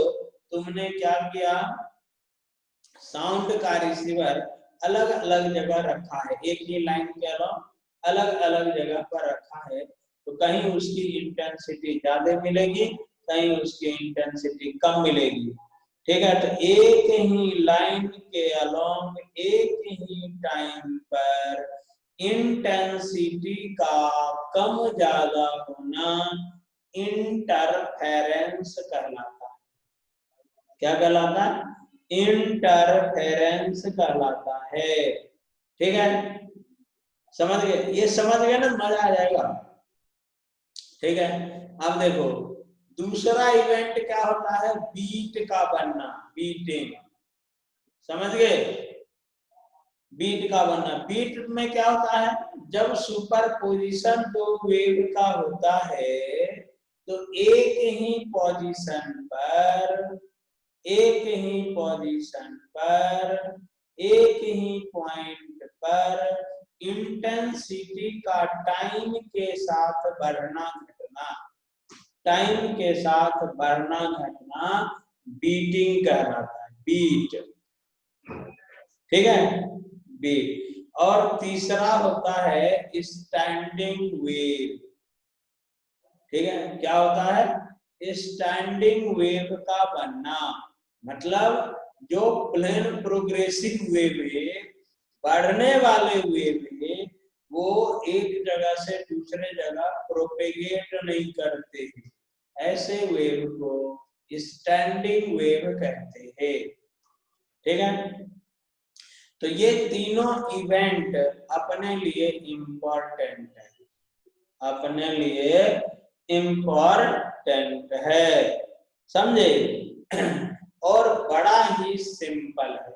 A: तुमने क्या किया, साउंड का रिसीवर अलग अलग जगह रखा है, एक ही लाइन के अलावा अलग अलग जगह पर रखा है, तो कहीं उसकी इंटेंसिटी ज्यादा मिलेगी, कहीं उसकी इंटेंसिटी कम मिलेगी। ठीक है, तो एक ही लाइन के अलोंग एक ही टाइम पर इंटेंसिटी का कम ज्यादा होना इंटरफेरेंस कहलाता है। क्या कहलाता है? इंटरफेरेंस कहलाता है। ठीक है, समझ गए? ये समझ गए ना, मजा आ जाएगा। ठीक है, अब देखो दूसरा इवेंट क्या होता है? बीट का बनना, बीटिंग। समझ गए? बीट का बनना। बीट में क्या होता है? जब सुपरपोजिशन दो वेव का होता है तो एक ही पोजीशन पर, एक ही पोजीशन पर, एक ही पॉइंट पर इंटेंसिटी का टाइम के साथ बढ़ना घटना, टाइम के साथ बढ़ना घटना बीटिंग कहलाता है, बीट। ठीक है, बीट। और तीसरा होता है स्टैंडिंग वेव। ठीक है, क्या होता है? स्टैंडिंग वेव का बनना, मतलब जो प्लेन प्रोग्रेसिव वेव है, बढ़ने वाले वेव है, वो एक जगह से दूसरे जगह प्रोपेगेट नहीं करते हैं, ऐसे वेव को स्टैंडिंग वेव कहते हैं। ठीक है, तो ये तीनों इवेंट अपने लिए इम्पोर्टेंट है, अपने लिए इम्पोर्टेंट है, समझे? और बड़ा ही सिंपल है,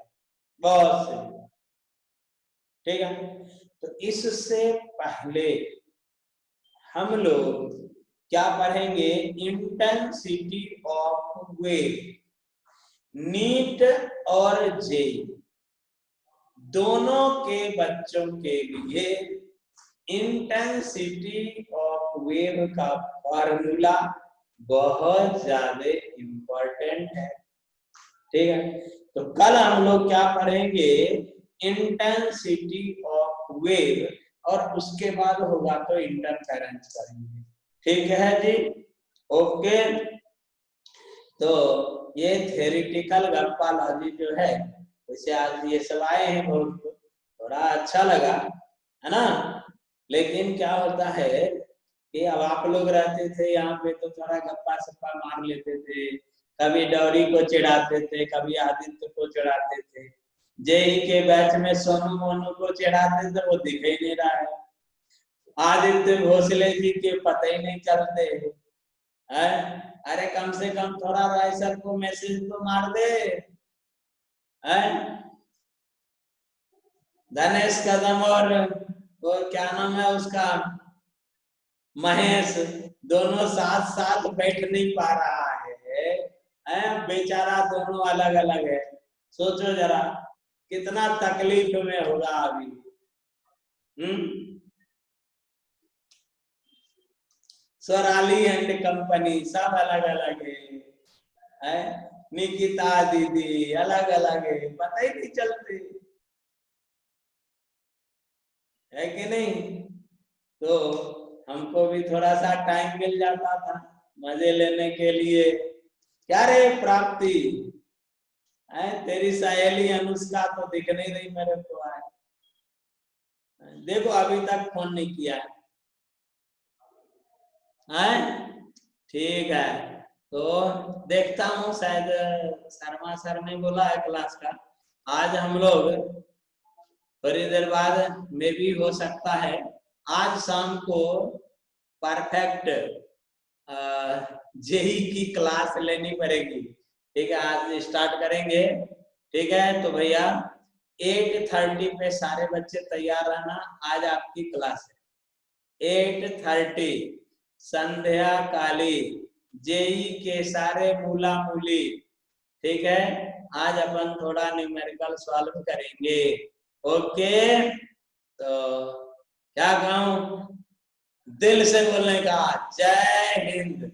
A: बहुत सिंपल। ठीक है, तो इससे पहले हम लोग क्या पढ़ेंगे? Intensity of wave. नीट और जेई दोनों के बच्चों के लिए इंटेंसिटी ऑफ वेव का फॉर्मूला बहुत ज्यादा इम्पोर्टेंट है। ठीक है, तो कल हम लोग क्या पढ़ेंगे? इंटेंसिटी ऑफ वेव, और उसके बाद होगा तो इंटरफेरेंस करेंगे। ठीक है जी, ओके। तो ये थ्योरेटिकल ग्राफोलॉजी जो है, वैसे आज ये सब आए हैं, बहुत थोड़ा अच्छा लगा, है ना? लेकिन क्या होता है कि अब आप लोग रहते थे यहाँ पे तो थोड़ा गप्पा सप्पा मार लेते थे, कभी डौरी को चिढ़ाते थे, कभी आदित्य को चिढ़ाते थे, जेई के बैच में सोनू मोनू को चिढ़ाते थे, वो दिख ही नहीं रहा है, आदित्य भोसले जी के पता ही नहीं चलते है। अरे कम से कम थोड़ा राय सर को मैसेज तो मार दे, है? धनेश कदम और वो क्या नाम है उसका, महेश, दोनों साथ साथ बैठ नहीं पा रहा है, बेचारा दोनों अलग अलग है। सोचो जरा कितना तकलीफ में होगा अभी। स्वराली एंड कंपनी सब अलग अलग है, निकिता दीदी अलग अलग है, पता ही नहीं चलते, है कि नहीं? तो हमको भी थोड़ा सा टाइम मिल जाता था मजे लेने के लिए। क्या रे प्राप्ति, है तेरी सहेली अनुष्का तो दिख नहीं रही मेरे को, है देखो अभी तक फोन नहीं किया है। ठीक है, तो देखता हूँ, शायद शर्मा सर ने बोला है क्लास का आज हम लोग थोड़ी देर बाद में भी हो सकता है आज शाम को परफेक्ट जेई की क्लास लेनी पड़ेगी। ठीक है, आज स्टार्ट करेंगे। ठीक है, तो भैया 8:30 पे सारे बच्चे तैयार रहना, आज आपकी क्लास है 8:30, संध्या काली, जेई के सारे मूला मूली। ठीक है, आज अपन थोड़ा न्यूमेरिकल सॉल्व करेंगे। ओके, तो क्या कहूं, दिल से बोलने का जय हिंद।